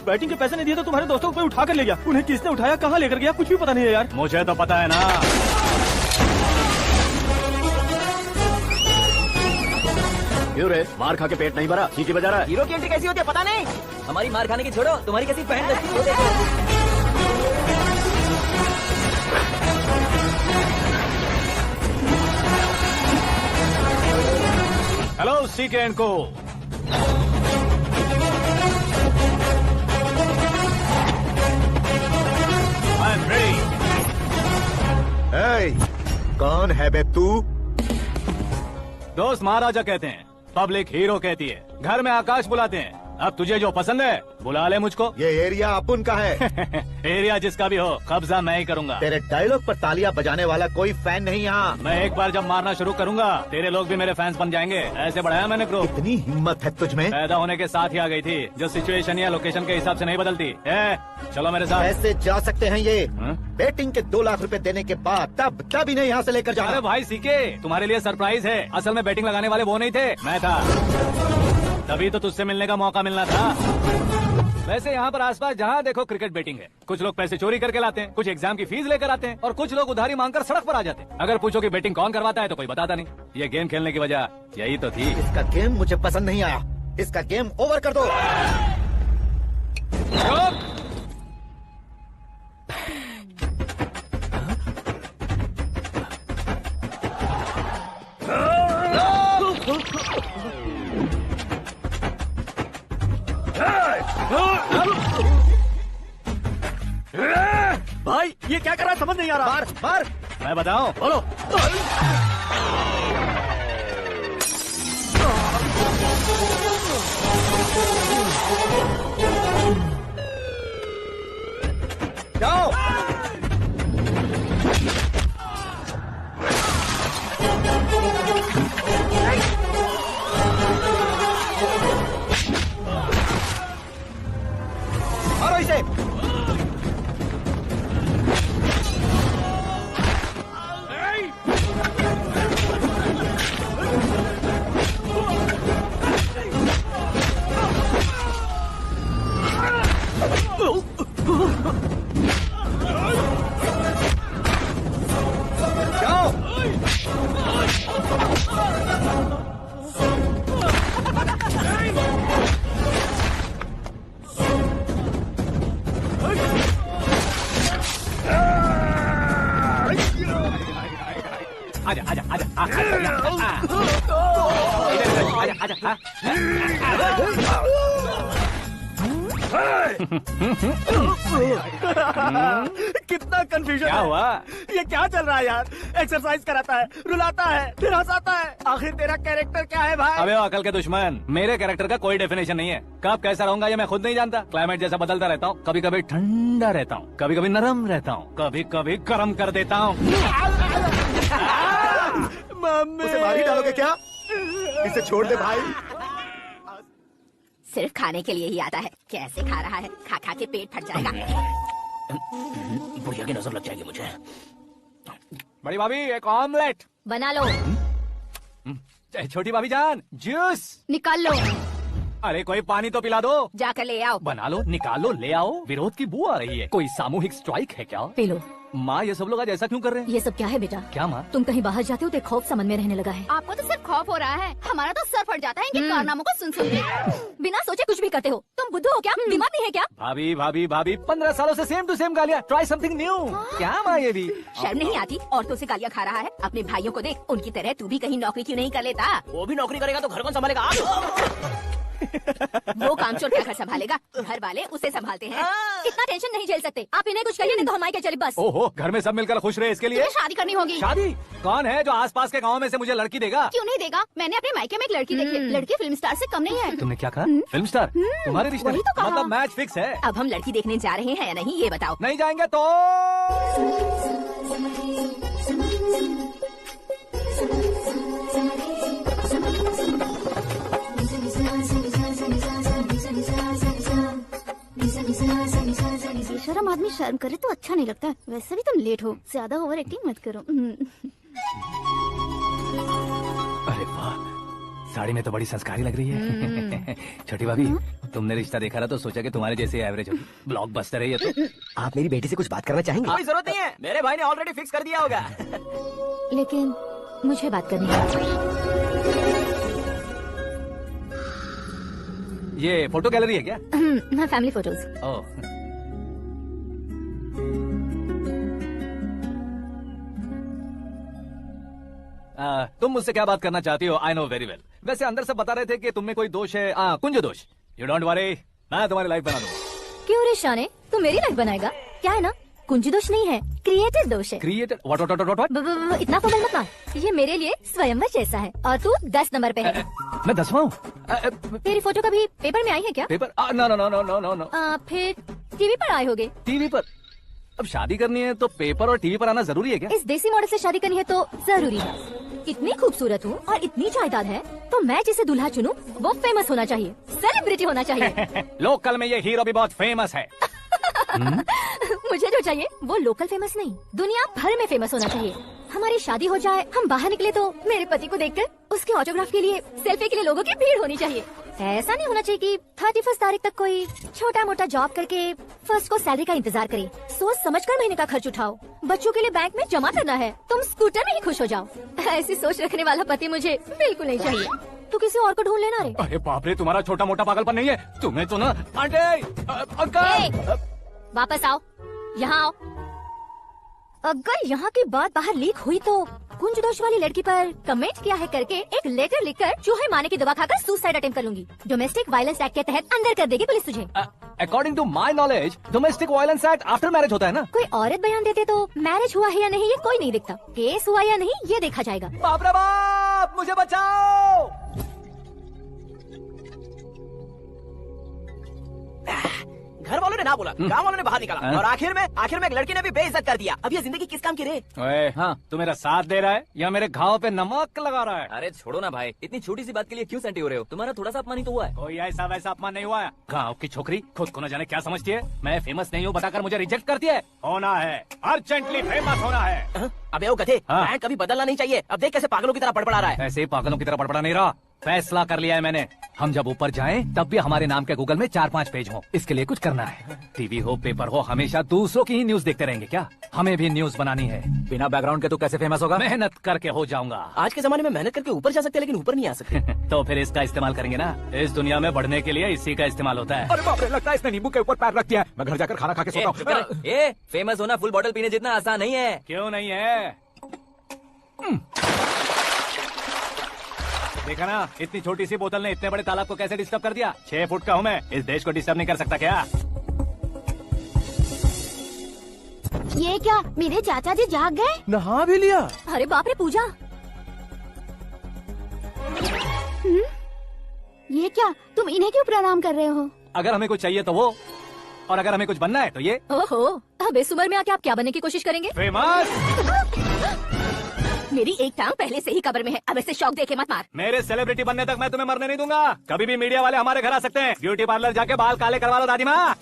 Batting के पैसे नहीं दिए तो तुम्हारे दोस्तों को उठा कर ले गया। उन्हें किसने उठाया, कहाँ लेकर गया, कुछ भी पता नहीं है यार। मुझे तो पता है ना। क्यों रे, मार खा के पेट नहीं भरा, ठीक ही बजा रहा है। हीरो की एंट्री कैसी होती है पता नहीं। हमारी मार खाने की छोड़ो, तुम्हारी कैसी बहन दस्ती होती है। हेलो सीके एंड को। I am ready. कौन है बे तू? दोस्त महाराजा कहते हैं, पब्लिक हीरो कहती है, घर में आकाश बुलाते हैं। अब तुझे जो पसंद है बुला ले मुझको। ये एरिया अपन का है। एरिया जिसका भी हो, कब्जा मैं ही करूंगा। तेरे डायलॉग पर तालियां बजाने वाला कोई फैन नहीं यहाँ। मैं एक बार जब मारना शुरू करूंगा, तेरे लोग भी मेरे फैंस बन जाएंगे। ऐसे बढ़ाया मैंने ग्रुप। इतनी हिम्मत है तुझ में? पैदा होने के साथ ही आ गई थी, जो सिचुएशन या लोकेशन के हिसाब से नहीं बदलती। चलो मेरे साथ। ऐसे जा सकते हैं ये? हाँ? बेटिंग के 2 लाख रुपए देने के बाद तब इन्हें यहाँ से लेकर अरे जाना। भाई सीके, तुम्हारे लिए सरप्राइज है। असल में बैटिंग लगाने वाले वो नहीं थे, मैं था। तभी तो तुझसे मिलने का मौका मिलना था। वैसे यहाँ पर आसपास जहाँ देखो क्रिकेट बैटिंग है। कुछ लोग पैसे चोरी करके लाते हैं, कुछ एग्जाम की फीस लेकर आते हैं, और कुछ लोग उधारी मांगकर सड़क पर आ जाते हैं। अगर पूछो कि बैटिंग कौन करवाता है तो कोई बताता नहीं। ये गेम खेलने की वजह यही तो थी। इसका गेम मुझे पसंद नहीं आया। इसका गेम ओवर कर दो। भाई ये क्या कर रहा है समझ नहीं आ रहा। मार मार। मैं बताऊं? बोलो। जाओ। मारो इसे। आजा हाँ? कितना कंफ्यूजन क्या हुआ? ये क्या चल रहा है यार? एक्सरसाइज कराता है, रुलाता है, फिर हंसाता है। आखिर तेरा कैरेक्टर क्या है भाई? अबे ओ अकल के दुश्मन, मेरे कैरेक्टर का कोई डेफिनेशन नहीं है। कब कैसा रहूंगा ये मैं खुद नहीं जानता। क्लाइमेट जैसा बदलता रहता हूँ, कभी कभी ठंडा रहता हूँ, कभी कभी नरम रहता हूँ, कभी कभी गर्म कर देता हूँ। उसे मार ही डालोगे क्या? इसे छोड़ दे भाई। सिर्फ खाने के लिए ही आता है। कैसे खा रहा है, खा खा के पेट फट जाएगा। बुढ़िया की नजर लग जाएगी मुझे। बड़ी भाभी एक ऑमलेट। बना लो। छोटी भाभी जान जूस। निकाल लो। अरे कोई पानी तो पिला दो। जाकर ले आओ। बना लो, निकालो, ले आओ। विरोध की बू आ रही है। कोई सामूहिक स्ट्राइक है क्या? P low. माँ ये सब लोग आज ऐसा क्यों कर रहे हैं? ये सब क्या है बेटा? क्या माँ? तुम कहीं बाहर जाते हो तो खौफ सा मन में रहने लगा है। आपको तो सिर्फ खौफ हो रहा है, हमारा तो सर फट जाता है इनके कारनामों को सुन सुन के। बिना सोचे कुछ भी करते हो। तुम बुद्धू हो क्या? दिमाग नहीं है क्या? भाभी भाभी भाभी 15 सालों से सेम टू सेम गालियाँ। Try something new. क्या माँ ये भी? शर्म नहीं आती? औरतों से गालियाँ खा रहा है। अपने भाइयों को देख, उनकी तरह तू भी कहीं नौकरी क्यों नहीं कर लेता? वो भी नौकरी करेगा तो घर कौन संभालेगा? वो कामचोर क्या घर संभालेगा? घर वाले उसे संभालते हैं। इतना टेंशन नहीं झेल सकते। आप इन्हें कुछ कहिए नहीं तो हम आए चले बस। ओहो, घर में सब मिलकर खुश रहे इसके लिए। तुम्हें शादी करनी होगी। शादी? कौन है जो आसपास के गाँव में से मुझे लड़की देगा? क्यों नहीं देगा? मैंने अपने मायके में एक लड़की देखी है। लड़की फिल्म स्टार से कम नहीं है। तुमने क्या कहा? Film star? तुम्हारे रिश्ते वही तो कहा। मतलब मैच फिक्स है? अब हम लड़की देखने जा रहे हैं या नहीं ये बताओ। नहीं जाएंगे तो? बेशरम आदमी शर्म करे तो अच्छा नहीं लगता। वैसे भी तुम लेट हो, ज्यादा ओवर एक्टिंग मत करो। अरे वाह, साड़ी में तो बड़ी संस्कारी लग रही है। छोटी भाभी, तुमने रिश्ता देखा ना तो सोचा कि तुम्हारे जैसे एवरेज होगी। ब्लॉकबस्टर है ये तो। आप मेरी बेटी से कुछ बात करना चाहेंगे? कोई जरूरत नहीं है, मेरे भाई ने ऑलरेडी फिक्स कर दिया होगा। लेकिन मुझे बात करनी है। ये फोटो गैलरी है क्या? हाँ, फैमिली फोटोज। ओह, तुम मुझसे क्या बात करना चाहती हो? I know very well. वैसे अंदर से बता रहे थे कि तुम में कोई दोष है। कुंज दोष। यू डोंट वरी, मैं तुम्हारी लाइफ बना दूंगा। क्यों रे शाने, तू मेरी लाइफ बनाएगा? क्या है ना, कुंजी दोष नहीं है, क्रिएटिव दोष है। Creator? What what what what? इतना फॉर्मल मत मार। ये मेरे लिए स्वयंवर जैसा है और तू 10 नंबर पे है। मैं 10वां हूँ? तेरी फोटो कभी पेपर में आई है क्या? Paper? No no no no no no no. फिर टीवी पर आए होगे। टीवी पर? अब शादी करनी है तो पेपर और टीवी पर आना जरूरी है क्या? इस देसी मॉडल से शादी करनी है तो जरूरी है। इतनी खूबसूरत हूँ और इतनी जायदाद है तो मैं जिसे दूल्हा चुनूं वो फेमस होना चाहिए, सेलिब्रिटी होना चाहिए। लोकल में ये हीरो भी बहुत फेमस है। मुझे जो चाहिए वो लोकल फेमस नहीं, दुनिया भर में फेमस होना चाहिए। हमारी शादी हो जाए, हम बाहर निकले तो मेरे पति को देखकर उसके ऑटोग्राफ के लिए, सेल्फी के लिए लोगों की भीड़ होनी चाहिए। ऐसा नहीं होना चाहिए कि 31 तारीख तक कोई छोटा मोटा जॉब करके फर्स्ट को सैलरी का इंतजार करे। सोच समझकर महीने का खर्च उठाओ। बच्चों के लिए बैंक में जमा करना है, तुम स्कूटर में ही खुश हो जाओ। ऐसी सोच रखने वाला पति मुझे बिल्कुल नहीं चाहिए। तू किसी और को ढूंढ लेना रे। अरे बाप रे, तुम्हारा छोटा मोटा पागलपन नहीं है? तुम्हें तो ना आंटी, अंकल। वापस आओ, यहाँ आओ। अगर यहाँ की बात बाहर लीक हुई तो कुंज दोष वाली लड़की पर कमेंट किया है करके एक लेटर लिखकर चूहे मारने की दवा खाकर सुसाइड अटेम्प्ट कर लूंगी। डोमेस्टिक वायलेंस एक्ट के तहत अंदर कर देगी पुलिस तुझे। According to my knowledge domestic violence act after marriage होता है ना? कोई औरत बयान देते तो मैरिज हुआ है या नहीं ये कोई नहीं दिखता, केस हुआ या नहीं ये देखा जाएगा। बाप रे बाप, मुझे बचाओ। घर वालों ने ना बोला, गाँव वालों ने बाहर निकाला और आखिर में एक लड़की ने भी बेइज्जत कर दिया। अब ये जिंदगी किस काम की रे? ओए, हाँ, तू मेरा साथ दे रहा है या मेरे घाव पे नमक लगा रहा है? अरे छोड़ो ना भाई, इतनी छोटी सी बात के लिए क्यों सेंटी हो रहे हो? तुम्हारा थोड़ा सा अपमान ही तो हुआ है। कोई ऐसा वैसा अपमान नहीं हुआ है। गाँव की छोकरी खुद को न जाने क्या समझती है। मैं फेमस नहीं हूँ बताकर मुझे रिजेक्ट करती है। होना है, अर्जेंटली फेमस होना है। अबे वो गधे, हाँ। मैं कभी बदलना नहीं चाहिए। अब देख कैसे पागलों की तरह बड़बड़ा रहा है। ऐसे ही पागलों की तरह बड़बड़ा नहीं रहा। फैसला कर लिया है मैंने। हम जब ऊपर जाएं तब भी हमारे नाम के गूगल में 4-5 पेज हो। इसके लिए कुछ करना है। टीवी हो, पेपर हो, हमेशा दूसरों की ही न्यूज देखते रहेंगे क्या? हमें भी न्यूज बनानी है। बिना बैकग्राउंड के तू कैसे फेमस होगा? मेहनत करके हो जाऊंगा। आज के जमाने में मेहनत करके ऊपर जा सकते हैं लेकिन ऊपर नहीं आ सकते। तो फिर इसका इस्तेमाल करेंगे ना। इस दुनिया में बढ़ने के लिए इसी का इस्तेमाल होता है। अरे बाप रे, लगता है इसने नींबू के ऊपर पैर रख दिया है। मैं घर जाकर खाना खा के सोता हूँ। ए, फेमस होना फुल बॉटल पीने जितना आसान नहीं है। क्यों नहीं है? देखा ना, इतनी छोटी सी बोतल ने इतने बड़े तालाब को कैसे डिस्टर्ब कर दिया। 6 फुट का हूँ मैं, इस देश को डिस्टर्ब नहीं कर सकता क्या? ये क्या, मेरे चाचा जी जाग गए? नहा भी लिया। अरे बाप रे पूजा, ये क्या, तुम इन्हें क्यों प्रणाम कर रहे हो? अगर हमें कुछ चाहिए तो वो, और अगर हमें कुछ बनना है तो ये। ओहो, अब इस उम्र में आके आप क्या बनने की कोशिश करेंगे? फेमस। मेरी एक टांग पहले से ही कब्र में है, अब ऐसे शौक देके मत मार। मेरे सेलिब्रिटी बनने तक मैं तुम्हें मरने नहीं दूंगा। कभी भी मीडिया वाले हमारे घर आ सकते हैं। ब्यूटी पार्लर जाके बाल काले करवा लो दादी माँ।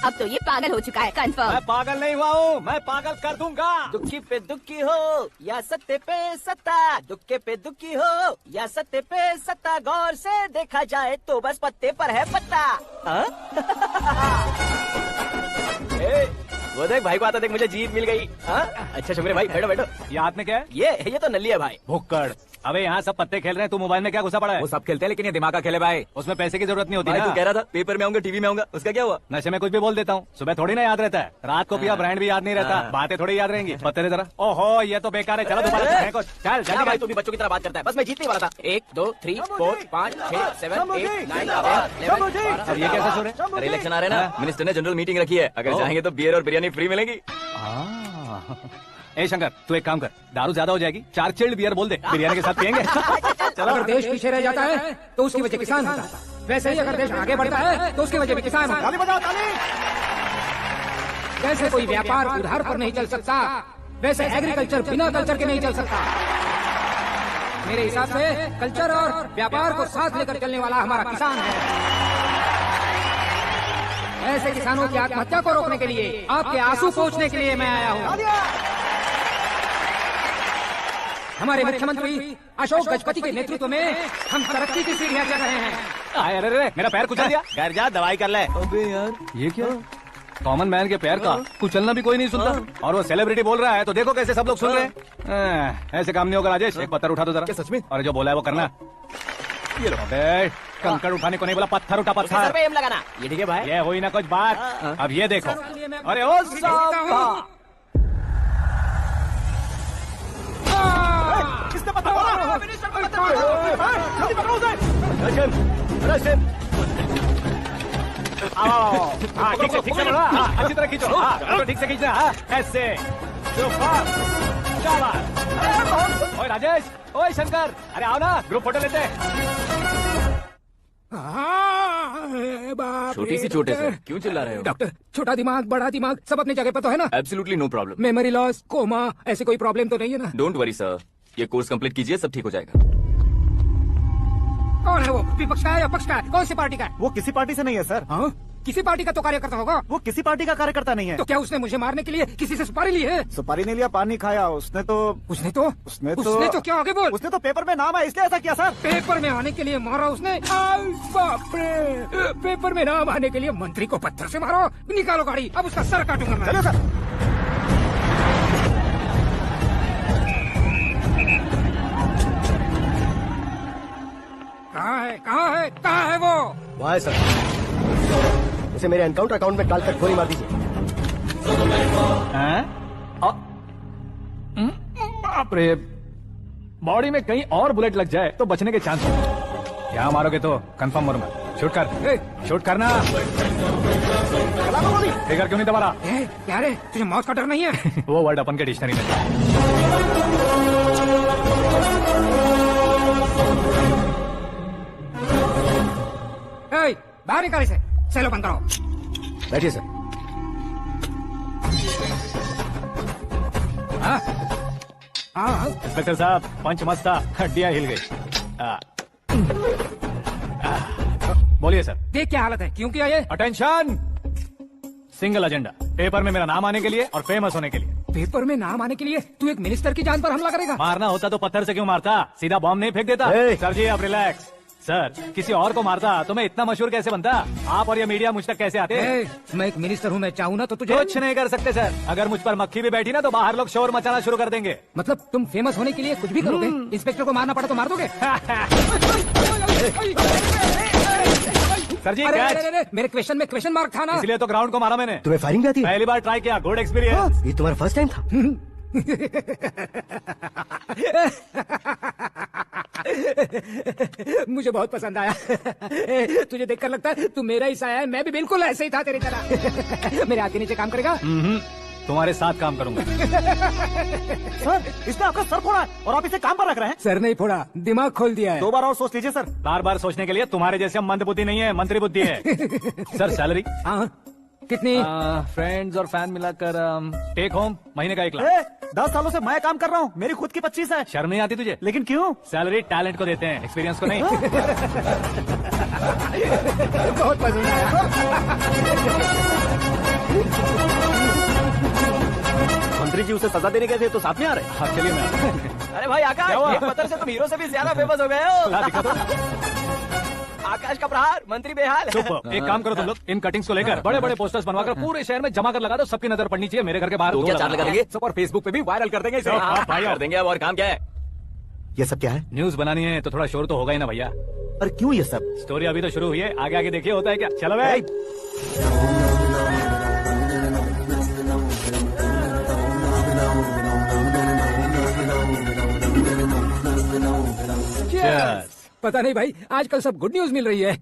अब तो ये पागल हो चुका है, कंफर्म। मैं पागल नहीं हुआ हूँ, मैं पागल कर दूंगा। दुखी पे दुखी हो या सत्य पे सत्ता, दुखे पे दुखी हो या सत्य पे सत्ता, गौर से देखा जाए तो बस पत्ते पर है पत्ता। ए, वो देख भाई को आता, देख मुझे जीत मिल गई। अच्छा शुक्र भाई, बैठो बैठो। ये हाथ में क्या है? ये तो नल्ली है भाई। भुक्कड़। अबे यहाँ सब पत्ते खेल रहे हैं, तू मोबाइल में क्या घुसा पड़ा है? वो सब खेलते हैं लेकिन ये दिमाग का खेले भाई। उसमें पैसे की जरूरत नहीं होती भाई ना। तू कह रहा था पेपर में आऊंगा, टीवी में आऊंगा, उसका क्या हुआ? नशे में कुछ भी बोल देता हूँ, सुबह थोड़ी ना याद रहता है। रात को पिया ब्रांड भी याद नहीं रहता, बातें थोड़ी याद रहेंगी। पत्ते दे जरा। ओहो, ये तो बेकार है, चलो दोबारा फेंको। चल क्या भाई, तू भी बच्चों की तरह बात करता है। बस मैं जीतने वाला था। 1 2 3 4 5 6 7 8 9 10 अब ये कैसे सो रहे? अरे इलेक्शन आ रहे हैं ना, मिनिस्टर ने जनरल मीटिंग रखी है, अगर जाएंगे तो बियर और बिरयानी फ्री मिलेगी। ए शंकर, तू एक काम कर, दारू ज्यादा हो जाएगी, 4 चिल्ड बियर बोल दे, बिरयानी के साथ पियेंगे। चलो, अगर देश पीछे रह जाता है तो उसकी वजह किसान होता है, वैसे ही अगर देश आगे बढ़ता है तो उसकी वजह भी किसान होता है। जैसे कोई व्यापार उधार पर नहीं चल सकता, वैसे एग्रीकल्चर बिना कल्चर के नहीं चल सकता। मेरे हिसाब से कल्चर और व्यापार को साथ लेकर चलने वाला हमारा किसान है। ऐसे किसानों की आत्महत्या को रोकने के लिए, आपके आंसू पोंछने के लिए मैं आया हूँ। हमारे मुख्यमंत्री अशोक गजपति के नेतृत्व में हम तरक्की की सीढ़ियां चढ़ रहे हैं। अरे अरे, मेरा पैर कुचल दिया। घर जा, दवाई कर ले। अबे यार, ये क्या? कॉमन मैन के पैर का कुचलना भी कोई नहीं सुनता, और वो सेलिब्रिटी बोल रहा है तो देखो कैसे सब लोग सुन रहे हैं। ऐसे काम नहीं होगा राजेश, एक पत्थर उठा दो जरा। क्या सच में? और जो बोला है वो करना। ये लो। कंकड़ उठाने को नहीं बोला, पत्थर उठा, सर पत्थर। पे एम लगाना। ये ठीक है भाई। ये हुई ना कुछ बात। अब ये देखो। अरे ओ साहब, किसने पत्थर मारा? मिनिस्टर को पत्थर मारा। जल्दी पकड़ो उसे। हाँ ठीक से बोला, अच्छी तरह खींचो। हाँ ठीक से खींचना, ऐसे। ओए राजेश, ओए शंकर, अरे आओ ना, ग्रुप फोटो लेते हैं। छोटी सी चोट है सर, क्यों चिल्ला रहे हो? डॉक्टर, छोटा दिमाग बड़ा दिमाग सब अपनी जगह पर तो है ना? Absolutely no problem. Memory loss, coma, ऐसी कोई प्रॉब्लम तो नहीं है ना? डोंट वरी सर, ये कोर्स कंप्लीट कीजिए, सब ठीक हो जाएगा। कौन है वो, विपक्ष का है या पक्ष का है? कौन सी पार्टी का है? वो किसी पार्टी से नहीं है सर। हाँ, किसी पार्टी का तो कार्यकर्ता होगा। वो किसी पार्टी का कार्यकर्ता नहीं है। तो क्या उसने मुझे मारने के लिए किसी से सुपारी ली है? सुपारी नहीं लिया, पानी खाया। उसने तो क्या आगे बोल? उसने तो पेपर में नाम है इसलिए ऐसा किया सर। पेपर में आने के लिए मारा उसने? आई बाप रे, पेपर में नाम आने के लिए मंत्री को पत्थर से मारो। निकालो गाड़ी, अब उसका सर काटूंगा मैं। चलो सर। कहाँ है वो? वहाँ है सर, उसे मेरे एनकाउंटर अकाउंट में डालकर गोली मार दीजिए। बाप रे, बॉडी में कहीं और बुलेट लग जाए तो बचने के चांस हैं। यहाँ मारोगे तो कंफर्म मरूंगा। शूट कर, शूट करना। फिगर क्यों नहीं दबा रहा? क्या रे, तुझे मौत का डर नहीं है? वो वर्ड अपन के डिक्शनरी में था। बाहर निकाल इसे, सेलो बंद करो। बैठिए सर। इंस्पेक्टर साहब, पंच मस्त था, हड्डियां हिल गई। बोलिए सर। देख क्या हालत है, क्यों किया ये? अटेंशन, सिंगल एजेंडा, पेपर में मेरा नाम आने के लिए और फेमस होने के लिए। पेपर में नाम आने के लिए तू एक मिनिस्टर की जान पर हमला करेगा? मारना होता तो पत्थर से क्यों मारता, सीधा बॉम्ब नहीं फेंक देता। सर जी आप रिलैक्स। सर, किसी और को मारता तो मैं इतना मशहूर कैसे बनता? आप और ये मीडिया मुझ तक कैसे आते? मैं एक मिनिस्टर हूँ, मैं चाहूँ ना तो तुझे कुछ नहीं कर सकते सर। अगर मुझ पर मक्खी भी बैठी ना तो बाहर लोग शोर मचाना शुरू कर देंगे। मतलब तुम फेमस होने के लिए कुछ भी करोगे? इंस्पेक्टर को मारना पड़ा तो मार दोगे? सर जी मेरे क्वेश्चन में क्वेश्चन मार्क था ना, इसलिए तो ग्राउंड को मारा मैंने। तुम्हें फायरिंग भी आती है? पहली बार ट्राई किया, गुड एक्सपीरियंस। ये तुम्हारा फर्स्ट टाइम था? मुझे बहुत पसंद आया। तुझे देखकर लगता है तू मेरा ही साया है। मैं भी बिल्कुल ऐसे ही था तेरी तरह। मेरे हाथ के नीचे काम करेगा? तुम्हारे साथ काम करूंगा। सर, इसने आपका सर फोड़ा है और आप इसे काम पर रख रहे हैं। सर नहीं फोड़ा, दिमाग खोल दिया है। 2 बार और सोच लीजिए सर। बार बार सोचने के लिए तुम्हारे जैसे मंद बुद्धि नहीं है, मंत्री बुद्धि है। सर सैलरी हाँ कितनी? फ्रेंड्स और फैन मिलाकर टेक होम महीने का 1 लाख। 10 सालों से मैं काम कर रहा हूँ, मेरी खुद की 25 है। शर्म नहीं आती तुझे? लेकिन क्यों? सैलरी टैलेंट को देते हैं, एक्सपीरियंस को नहीं। बहुत पसंद आया। मंत्री जी उसे सजा देने गए थे तो साथ में आ रहे हैं। हाँ चलिए मैं। अरे भाई आकाश, एक पत्थर से तुम हीरो से भी ज्यादा फेमस हो गए हो। दिखा दो। आकाश का प्रहार, मंत्री बेहाल। सुपर। एक काम करो तुम लोग, इन कटिंग्स को लेकर बड़े बड़े पोस्टर्स बनवाकर पूरे शहर में जमा कर लगा दो। सबकी नजर पड़नी चाहिए मेरे घर के बाहर। तो क्या चार्ज लगा देंगे? सब और फेसबुक पे भी वायरल कर देंगे इसे। हाँ, भाई कर देंगे। अब और काम क्या है? ये सब क्या है? न्यूज बनानी है तो थोड़ा शोर तो होगा ही ना भैया। अरे क्यों ये सब? स्टोरी अभी तो शुरू हुई है, आगे आगे देखिए होता है क्या। चलो भाई। पता नहीं भाई, आजकल सब गुड न्यूज मिल रही है।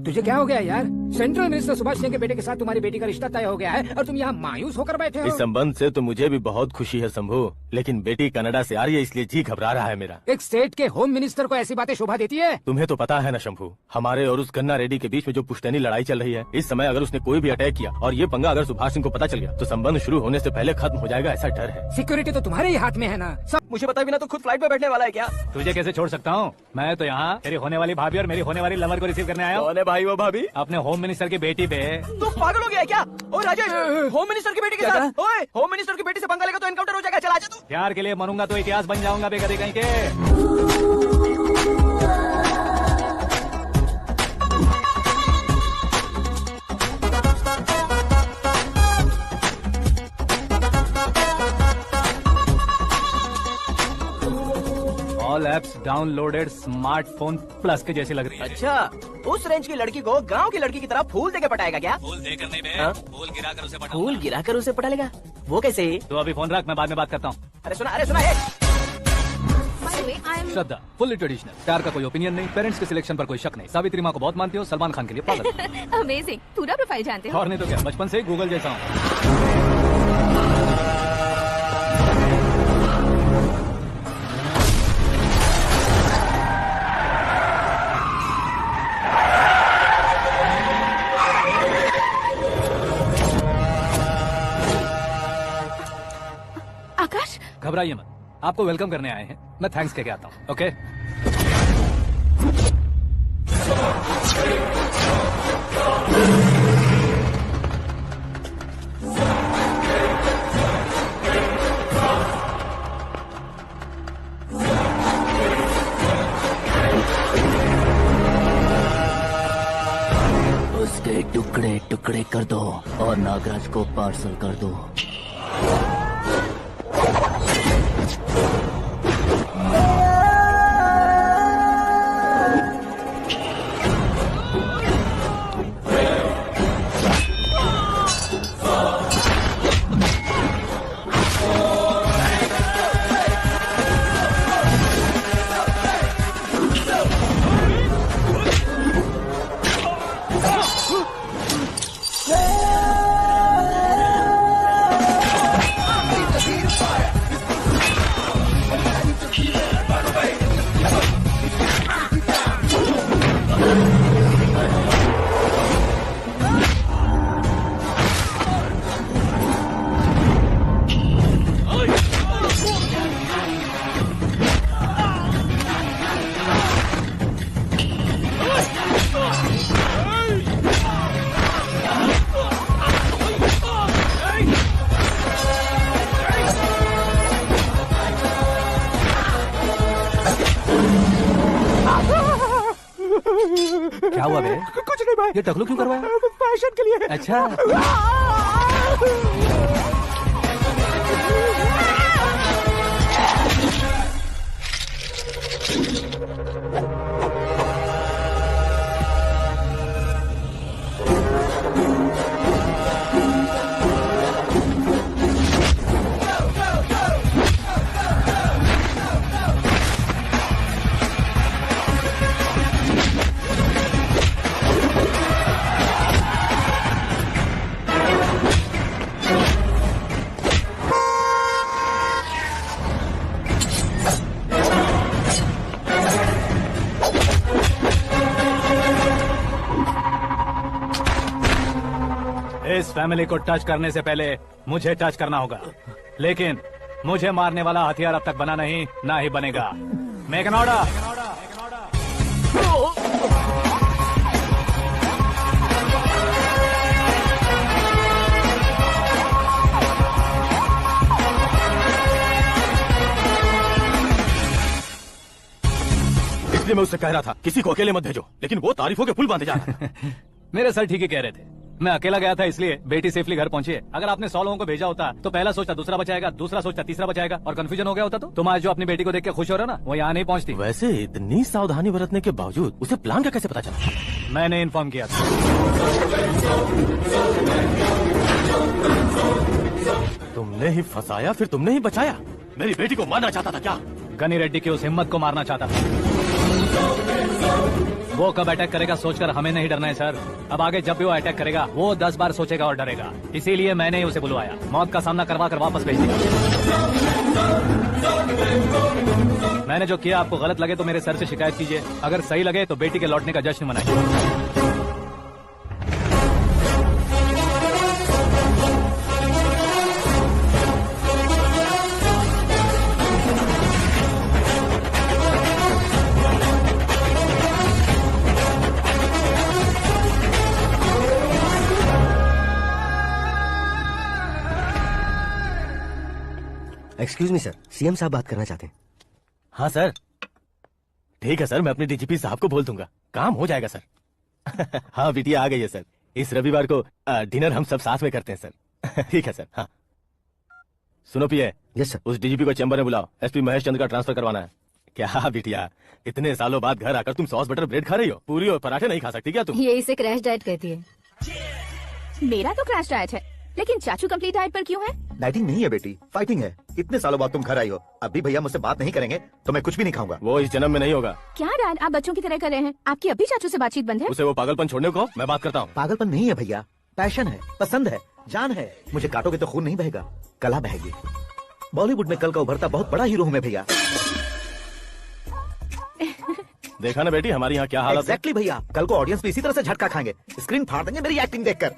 तुझे क्या हो गया यार? सेंट्रल मिनिस्टर सुभाष सिंह के बेटे के साथ तुम्हारी बेटी का रिश्ता तय हो गया है और तुम यहाँ मायूस होकर बैठे हो। इस संबंध से तो मुझे भी बहुत खुशी है शंभू, लेकिन बेटी कनाडा से आ रही है इसलिए जी घबरा रहा है मेरा। एक स्टेट के होम मिनिस्टर को ऐसी बातें शोभा देती है? तुम्हें तो पता है ना शंभू, हमारे और उस गन्ना रेड्डी के बीच में जो पुश्तैनी लड़ाई चल रही है, इस समय अगर उसने कोई भी अटैक किया और ये पंगा अगर सुभाष सिंह को पता चल गया तो संबंध शुरू होने से पहले खत्म हो जाएगा, ऐसा डर है। सिक्योरिटी तो तुम्हारे ही हाथ में है ना। मुझे पता भी ना तो खुद फ्लाइट पे बैठने वाला है क्या? तुझे कैसे छोड़ सकता हूँ? मैं तो यहाँ तेरी होने वाली भाभी और मेरी होने वाली लवर को रिसीव करने आया हूँ। कौन है भाई वो भाभी? अपने होम मिनिस्टर की बेटी पे। तू पागल हो गया है क्या? ओ राजेश, होम मिनिस्टर की बेटी के साथ? ओए, होम मिनिस्टर की बेटी से पंगा लेगा तो एनकाउंटर हो जाएगा। चल आजा तू। प्यार के लिए मरूंगा तो इतिहास बन जाऊंगा बेकदरी कहीं के। All apps downloaded smartphone plus के जैसी लग रही है। अच्छा, उस रेंज की लड़की को गांव की लड़की की तरह फूल देके पटाएगा क्या? फूल देकर नहीं बे, हाँ? फूल गिराकर उसे पटा। फूल गिराकर उसे पटा लेगा? वो कैसे? तो अभी फोन रख, मैं बाद में बात करता हूँ। अरे सुना ये। श्रद्धा फुल्ली ट्रेडिशनल, प्यार का कोई ओपिनियन नहीं, पेरेंट्स के सिलेक्शन पर कोई शक नहीं, सावित्री माँ को बहुत मानती हो, सलमान खान के लिए पागल। अमेजिंग, पूरा प्रोफाइल जानते हो। और नहीं तो क्या, बचपन से ही गूगल जैसा हूँ। आकाश, घबराइए मत, आपको वेलकम करने आए हैं। मैं थैंक्स कह के आता हूँ। ओके उसके टुकड़े टुकड़े कर दो और नागराज को पार्सल कर दो। क्या हुआ बे? कुछ नहीं भाई, ये टकलू क्यों करवाया? फैशन के लिए। अच्छा फैमिली को टच करने से पहले मुझे टच करना होगा, लेकिन मुझे मारने वाला हथियार अब तक बना नहीं, ना ही बनेगा। Make an order. इसलिए मैं उससे कह रहा था किसी को अकेले मत भेजो, लेकिन वो तारीफों के पुल बांधे जा रहा है। मेरे सर ठीक ही कह रहे थे। मैं अकेला गया था इसलिए बेटी सेफली घर पहुंची है। अगर आपने 100 लोगों को भेजा होता तो पहला सोचता दूसरा बचाएगा, दूसरा सोचता तीसरा बचाएगा, और कंफ्यूजन हो गया होता। तो तुम आज जो अपनी बेटी को देख के खुश हो रहे हो ना, वो यहाँ नहीं पहुंचती। वैसे इतनी सावधानी बरतने के बावजूद उसे प्लान का कैसे पता चला? मैंने इन्फॉर्म किया था। तुमने ही फंसाया, फिर तुमने ही बचाया। मेरी बेटी को मारना चाहता था क्या? गनी रेड्डी की उस हिम्मत को मारना चाहता था। वो कब अटैक करेगा सोचकर हमें नहीं डरना है सर। अब आगे जब भी वो अटैक करेगा वो 10 बार सोचेगा और डरेगा। इसीलिए मैंने ही उसे बुलवाया। मौत का सामना करवा कर वापस भेज दिया। मैंने जो किया आपको गलत लगे तो मेरे सर से शिकायत कीजिए, अगर सही लगे तो बेटी के लौटने का जश्न मनाइए। एक्सक्यूज मी सर, सीएम साहब बात करना चाहते हैं। हाँ सर, ठीक है सर, मैं अपने डीजीपी साहब को बोल दूंगा, काम हो जाएगा सर। हाँ बिटिया आ गई है सर। इस रविवार को डिनर हम सब साथ में करते हैं सर। ठीक है सर। हाँ सुनो पिए। Yes sir. उस डीजीपी को चैम्बर में बुलाओ, एसपी महेश चंद्र का ट्रांसफर करवाना है। क्या बिटिया, इतने सालों बाद घर आकर तुम सॉस बटर ब्रेड खा रही हो? पूरी और पराठे नहीं खा सकती क्या तुम? ये इसे क्रैश डाइट कहती है। मेरा तो क्रैश डाइट है, लेकिन चाचू कंप्लीट डाइट पर क्यों है? डाइटिंग नहीं है बेटी, फाइटिंग है। इतने सालों बाद तुम घर आई हो, अब भी भैया मुझसे बात नहीं करेंगे तो मैं कुछ भी नहीं खाऊंगा। वो इस जन्म में नहीं होगा। क्या डैड, आप बच्चों की तरह कर रहे हैं? आपकी अभी चाचू से बातचीत बंद है? उसे वो पागलपन छोड़ने को, मैं बात करता हूँ। पागलपन नहीं है भैया, पैशन है, पसंद है, जान है। मुझे काटोगे तो खून नहीं बहेगा, कला बहेगी। बॉलीवुड में कल का उभरता बहुत बड़ा हीरो हूँ मैं भैया। देखा ना बेटी हमारी यहाँ क्या हालत है। एग्जैक्टली भैया, कल को ऑडियंस भी इसी तरह से झटका खाएंगे, स्क्रीन फाड़ देंगे मेरी एक्टिंग देखकर।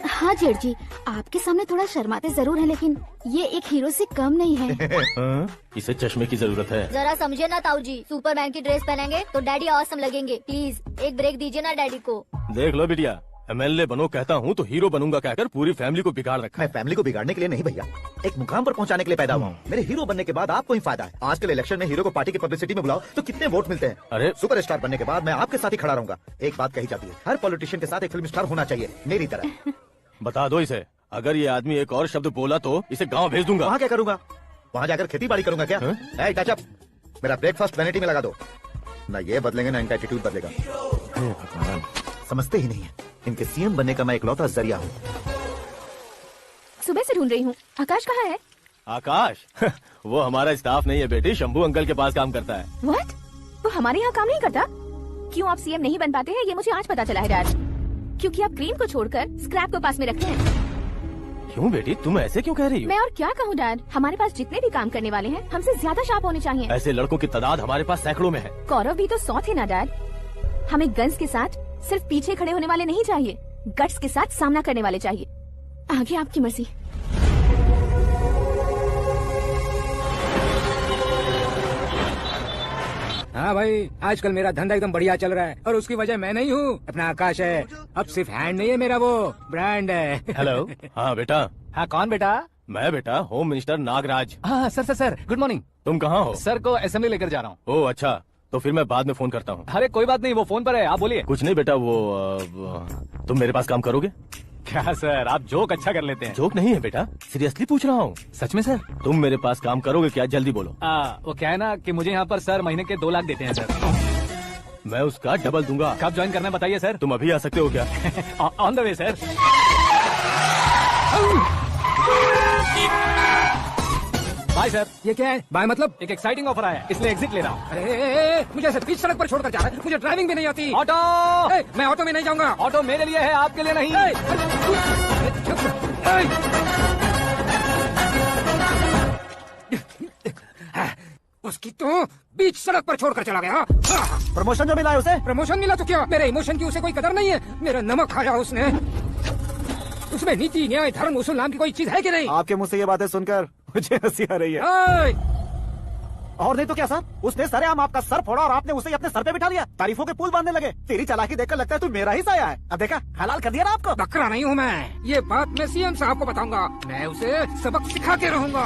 हाँ जेठ जी, आपके सामने थोड़ा शर्माते जरूर है, लेकिन ये एक हीरो से कम नहीं है। इसे चश्मे की जरूरत है। जरा समझे ना ताऊ जी, सुपरमैन की ड्रेस पहनेंगे तो डैडी ऑसम लगेंगे। प्लीज एक ब्रेक दीजिए ना डैडी को। देख लो बिटिया, एमएलए बनो कहता हूँ तो हीरो बनूंगा कहकर पूरी फैमिली को बिगाड़ रखा। मैं फैमिली को बिगाड़ने के लिए नहीं भैया, एक मुकाम पर पहुंचाने के लिए पैदा हुआ हूँ। मेरे हीरो बनने के बाद आपको ही फायदा है। आजकल इलेक्शन में हीरो को पार्टी की पब्लिसिटी में बुलाओ तो कितने वोट मिलते हैं। अरे सुपरस्टार बनने के बाद मैं आपके साथ ही खड़ा रहूंगा। एक बात कही जाती है, हर पॉलिटिशियन के साथ एक फिल्म स्टार होना चाहिए, मेरी तरह। बता दो इसे, अगर ये आदमी एक और शब्द बोला तो इसे गाँव भेज दूंगा। वहाँ क्या करूंगा? वहाँ जाकर खेती बाड़ी करूंगा क्या? टचअप, मेरा ब्रेकफास्ट वैनिटी में लगा दो। ना ये बदलेंगे ना इनका एटीट्यूड बदलेगा। समझते ही नहीं है, इनके सीएम बनने का मैं इकलौता जरिया हूँ। सुबह से ढूंढ रही हूँ, आकाश कहाँ है? आकाश? वो हमारा स्टाफ नहीं है बेटी, शंभू अंकल के पास काम करता है। व्हाट? वो हमारे यहाँ काम नहीं करता? क्यों आप सीएम नहीं बन पाते हैं ये मुझे आज पता चला है डैड। क्योंकि आप क्रीम को छोड़कर स्क्रैप को पास में रखते हैं। क्यों बेटी, तुम ऐसे क्यों कह रही हो? मैं और क्या कहूँ डैड, हमारे पास जितने भी काम करने वाले हैं हमसे ज्यादा शार्प होने चाहिए। ऐसे लड़कों की तादाद हमारे पास सैकड़ों में है। कौरव भी तो 100 थे ना डैड। हमें गन्स के साथ सिर्फ पीछे खड़े होने वाले नहीं चाहिए, गट्स के साथ सामना करने वाले चाहिए। आगे आपकी मर्जी। हाँ भाई, आजकल मेरा धंधा एकदम बढ़िया चल रहा है और उसकी वजह मैं नहीं हूँ, अपना आकाश है। अब सिर्फ हैंड नहीं है मेरा, वो ब्रांड है। हेलो। हाँ बेटा। हाँ कौन बेटा? मैं बेटा होम मिनिस्टर नागराज। हाँ सर सर गुड मॉर्निंग। तुम कहाँ हो? सर को असेंबली लेकर जा रहा हूँ। ओह अच्छा, तो फिर मैं बाद में फोन करता हूँ। अरे कोई बात नहीं, वो फोन पर है, आप बोलिए। कुछ नहीं बेटा, वो तुम मेरे पास काम करोगे? क्या सर, आप जोक अच्छा कर लेते हैं। जोक नहीं है बेटा, सीरियसली पूछ रहा हूँ। सच में सर? तुम मेरे पास काम करोगे क्या? जल्दी बोलो। वो क्या है ना कि मुझे यहाँ पर सर महीने के 2 लाख देते हैं सर। मैं उसका डबल दूंगा। कब ज्वाइन करना है बताइए सर। तुम अभी आ सकते हो क्या? On the way sir. Bye sir. ये क्या है? बाय मतलब? एक एक्साइटिंग ऑफर आया है, इसलिए एग्जिट ले रहा हूँ। अरे मुझे ऐसे बीच सड़क पर छोड़कर जा रहा है, मुझे ड्राइविंग भी नहीं आती। ऑटो! मैं ऑटो में नहीं जाऊंगा। ऑटो मेरे लिए है, आपके लिए नहीं। उसकी तो बीच सड़क पर छोड़कर चला गया। प्रमोशन जो मिला है उसे? प्रमोशन मिला तो क्या, मेरे इमोशन की उसे कोई कदर नहीं है। मेरा नमक खाया उसने। उसमें नीति न्याय धर्म उसूल नाम की कोई चीज है कि नहीं? आपके मुंह से ये बातें सुनकर मुझे हंसी आ रही है। ओए! और नहीं तो क्या सर, उसने सरेआम आपका सर फोड़ा और आपने उसे अपने सर पे बिठा लिया, तारीफों के पुल बांधने लगे। तेरी चालाकी देखकर लगता है तू मेरा ही साया है। अब देखा, हलाल कर दिया ना आपको। बकरा नहीं हूँ मैं, ये बात मैं सीएम साहब को बताऊंगा। मैं उसे सबक सिखा के रहूंगा।